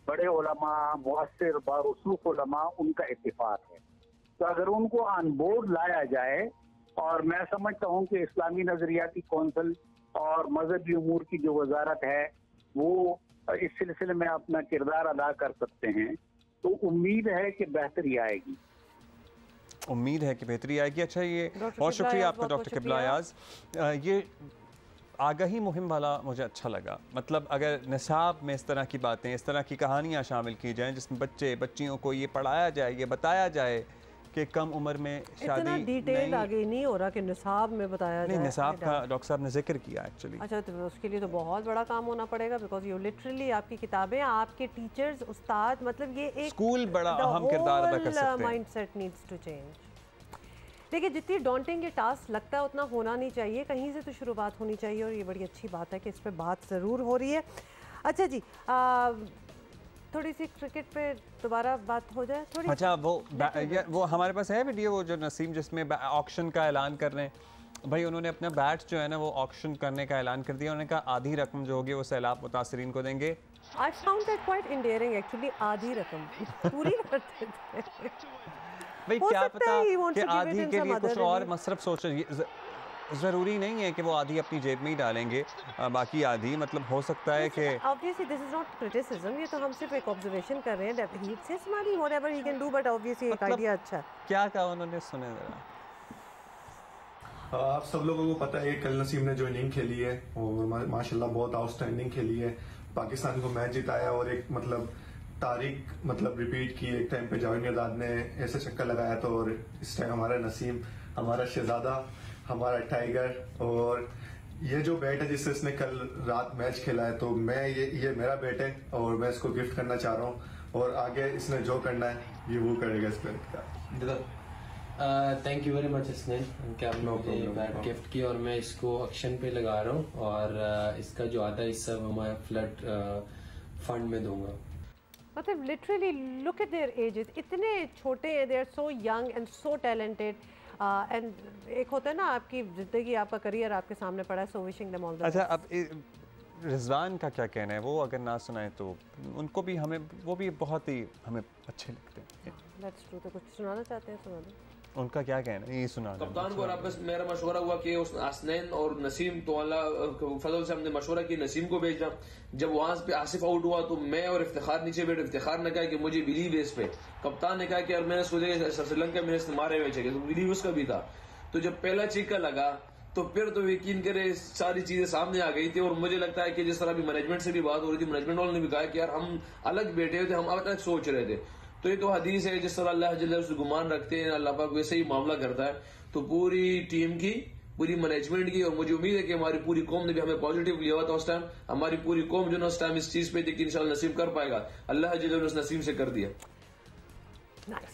बड़े उलमा, मुअस्सिर बारुसूख उलमा, उनका इत्तिफाक है। तो अगर उनको ऑन बोर्ड लाया जाए, और मैं समझता हूँ कि इस्लामी नज़रियाती कौंसिल और मजहबी उमूर की जो वजारत है वो इस सिलसिले में अपना किरदार अदा कर सकते हैं, तो उम्मीद है कि बेहतरी आएगी। उम्मीद है कि बेहतरी आएगी। अच्छा, ये बहुत शुक्रिया आपका डॉक्टर क़िबला अयाज़। ये आगाही मुहिम वाला मुझे अच्छा लगा। मतलब अगर निसाब में इस तरह की बातें, इस तरह की कहानियाँ शामिल की जाएँ जिसमें बच्चे बच्चियों को ये पढ़ाया जाए, ये बताया जाए कि कम उम्र में शादी इतना डिटेल आगे नहीं हो रहा कि निसाब में बताया जाए। निसाब का डॉक्टर साहब ने जिक्र किया एक्चुअली। अच्छा, तो उसके लिए तो बहुत बड़ा काम होना पड़ेगा, बिकॉज यू लिटरली आपकी किताबें, आपके टीचर्स, उस्ताद, मतलब ये एक स्कूल बड़ा अहम किरदार अदा कर सकते हैं। Mindset needs to change. देखिए, जितनी डॉन्टिंग ये टास्क लगता है उतना होना नहीं चाहिए, कहीं से तो शुरुआत होनी चाहिए, और ये बड़ी अच्छी बात है कि इस पर बात ज़रूर हो रही है। अच्छा जी, थोड़ी सी क्रिकेट पे दोबारा बात हो जाए थोड़ी। अच्छा, वो हमारे पास है वीडियो, वो जो नसीम जिसमें ऑक्शन का ऐलान कर रहे हैं भाई, उन्होंने अपना बैट जो है ना वो ऑक्शन करने का ऐलान कर दिया। उन्होंने कहा आधी रकम जो होगी वो सैलाब मुतासरीन को देंगे। I found that quite endearing actually, आधी रकम पूरी करते थे। भाई क्या पता कि आधी के लिए कुछ और मसरफ सोच, ज़रूरी नहीं है कि वो आधी अपनी जेब में ही डालेंगे, बाकी आधी मतलब हो सकता है कि obviously this is not criticism, ये तो हम सिर्फ एक ऑब्जर्वेशन कर रहे हैं। he says money whatever he can do, but obviously एक आइडिया अच्छा है। क्या कहा उन्होंने, सुने जरा। आप सब लोगों को पता है कल नसीम ने जो इनिंग खेली है और माशाल्लाह बहुत आउटस्टैंडिंग खेली है, पाकिस्तान को मैच जिताया और एक मतलब तारीख मतलब रिपीट की। एक टाइम पे जावेद मिर्ज़ा ने ऐसे चक्कर लगाया था, और इस टाइम हमारा नसीम, हमारा शहजादा, हमारा टाइगर, और ये जो बैट है जिससे इसने कल रात मैच खेला है, तो मैं ये मेरा बैट है और मैं इसको गिफ्ट करना चाह रहा हूँ, और आगे इसने जो करना है ये वो करेगा इस बैट का। थैंक यू वेरी मच इसने कि आपने मुझे बैट गिफ्ट की, और मैं इसको ऑक्शन पे लगा रहा हूँ, और इसका जो आधा हिस्सा हमारे फ्लड फंड में दूंगा। मतलब literally look at their ages, इतने छोटे हैं, they are so young and so talented, and एक होता है ना आपकी ज़िंदगी, आपका करियर आपके सामने पड़ा है, so wishing them all the best. अच्छा, अब रिजवान का क्या कहना है, वो अगर ना सुनाए तो उनको भी, हमें वो भी बहुत ही हमें अच्छे लगते हैं। दैट्स ट्रू, तो कुछ सुनाना चाहते हैं, सुना दो। उनका क्या कहना है, ये सुना कप्तान को। और आप बस मेरा मशवरा हुआ कि उस हसनैन और नसीम, तो अल्लाह फजल से हमने मशवरा किया नसीम को भेजना। जब वहां पे आसिफ आउट हुआ तो मैं और इफ्तिखार नीचे बैठे। इफ्तिखार ने कहा कि मुझे बिलीव है इस पे। कप्तान ने कहा कि यार मैंने सोचा श्रीलंका में इसने मारे हुए चाहिए, तो बिलीव उसका भी था। तो जब पहला चीका लगा तो फिर तो यकीन करे सारी चीजें सामने आ गई थी, और मुझे लगता है कि जिस तरह भी मैनेजमेंट से भी बात हो रही थी, मैनेजमेंट वालों ने भी कहा कि यार हम अलग बैठे हुए थे, हम अलग सोच रहे थे। तो ये तो हदीस है, जिस तरह अल्लाह जल्ल से गुमान रखते हैं अल्लाह पाक वैसे ही मामला करता है। तो पूरी टीम की, पूरी मैनेजमेंट की, और मुझे उम्मीद है कि हमारी पूरी कौम ने भी हमें पॉजिटिव लिया हुआ था उस टाइम। हमारी पूरी कौम जो ना उस टाइम इस चीज पे थी कि इंशाल्लाह नसीम कर पाएगा, अल्लाह जल्ल ने नसीम से कर दिया।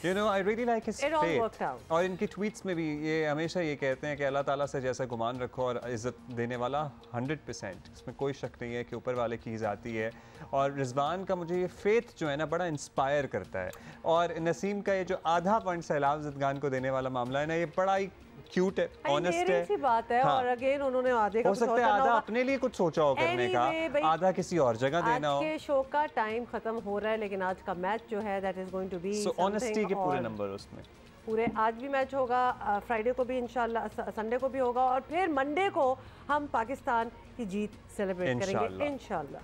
You know, I really like his faith. और इनकी ट्वीट्स में भी ये हमेशा ये कहते हैं कि अल्लाह ताला से जैसा गुमान रखो, और इज़्ज़त देने वाला 100%, इसमें कोई शक नहीं है कि ऊपर वाले की ज़ाती है। और रिजवान का मुझे ये फेथ जो है ना बड़ा इंस्पायर करता है, और नसीम का ये जो आधा पॉइंट सैलाब ज़दगान को देने वाला मामला है ना, ये बड़ा ही क्यूट है, ऑनेस्ट है। सी बात है। हाँ। और अगेन उन्होंने आधे का हो सकता है आधा अपने लिए कुछ सोचा हो करने का, आधा किसी और जगह देना हो। आज के शो का टाइम खत्म हो रहा है, लेकिन आज का मैच जो है that is going to be so honesty के पूरे नंबर उसमें पूरे। आज भी मैच होगा, फ्राइडे को भी इंशाल्लाह, संडे को भी होगा, और फिर मंडे को हम पाकिस्तान की जीत सेलिब्रेट करेंगे इंशाल्लाह।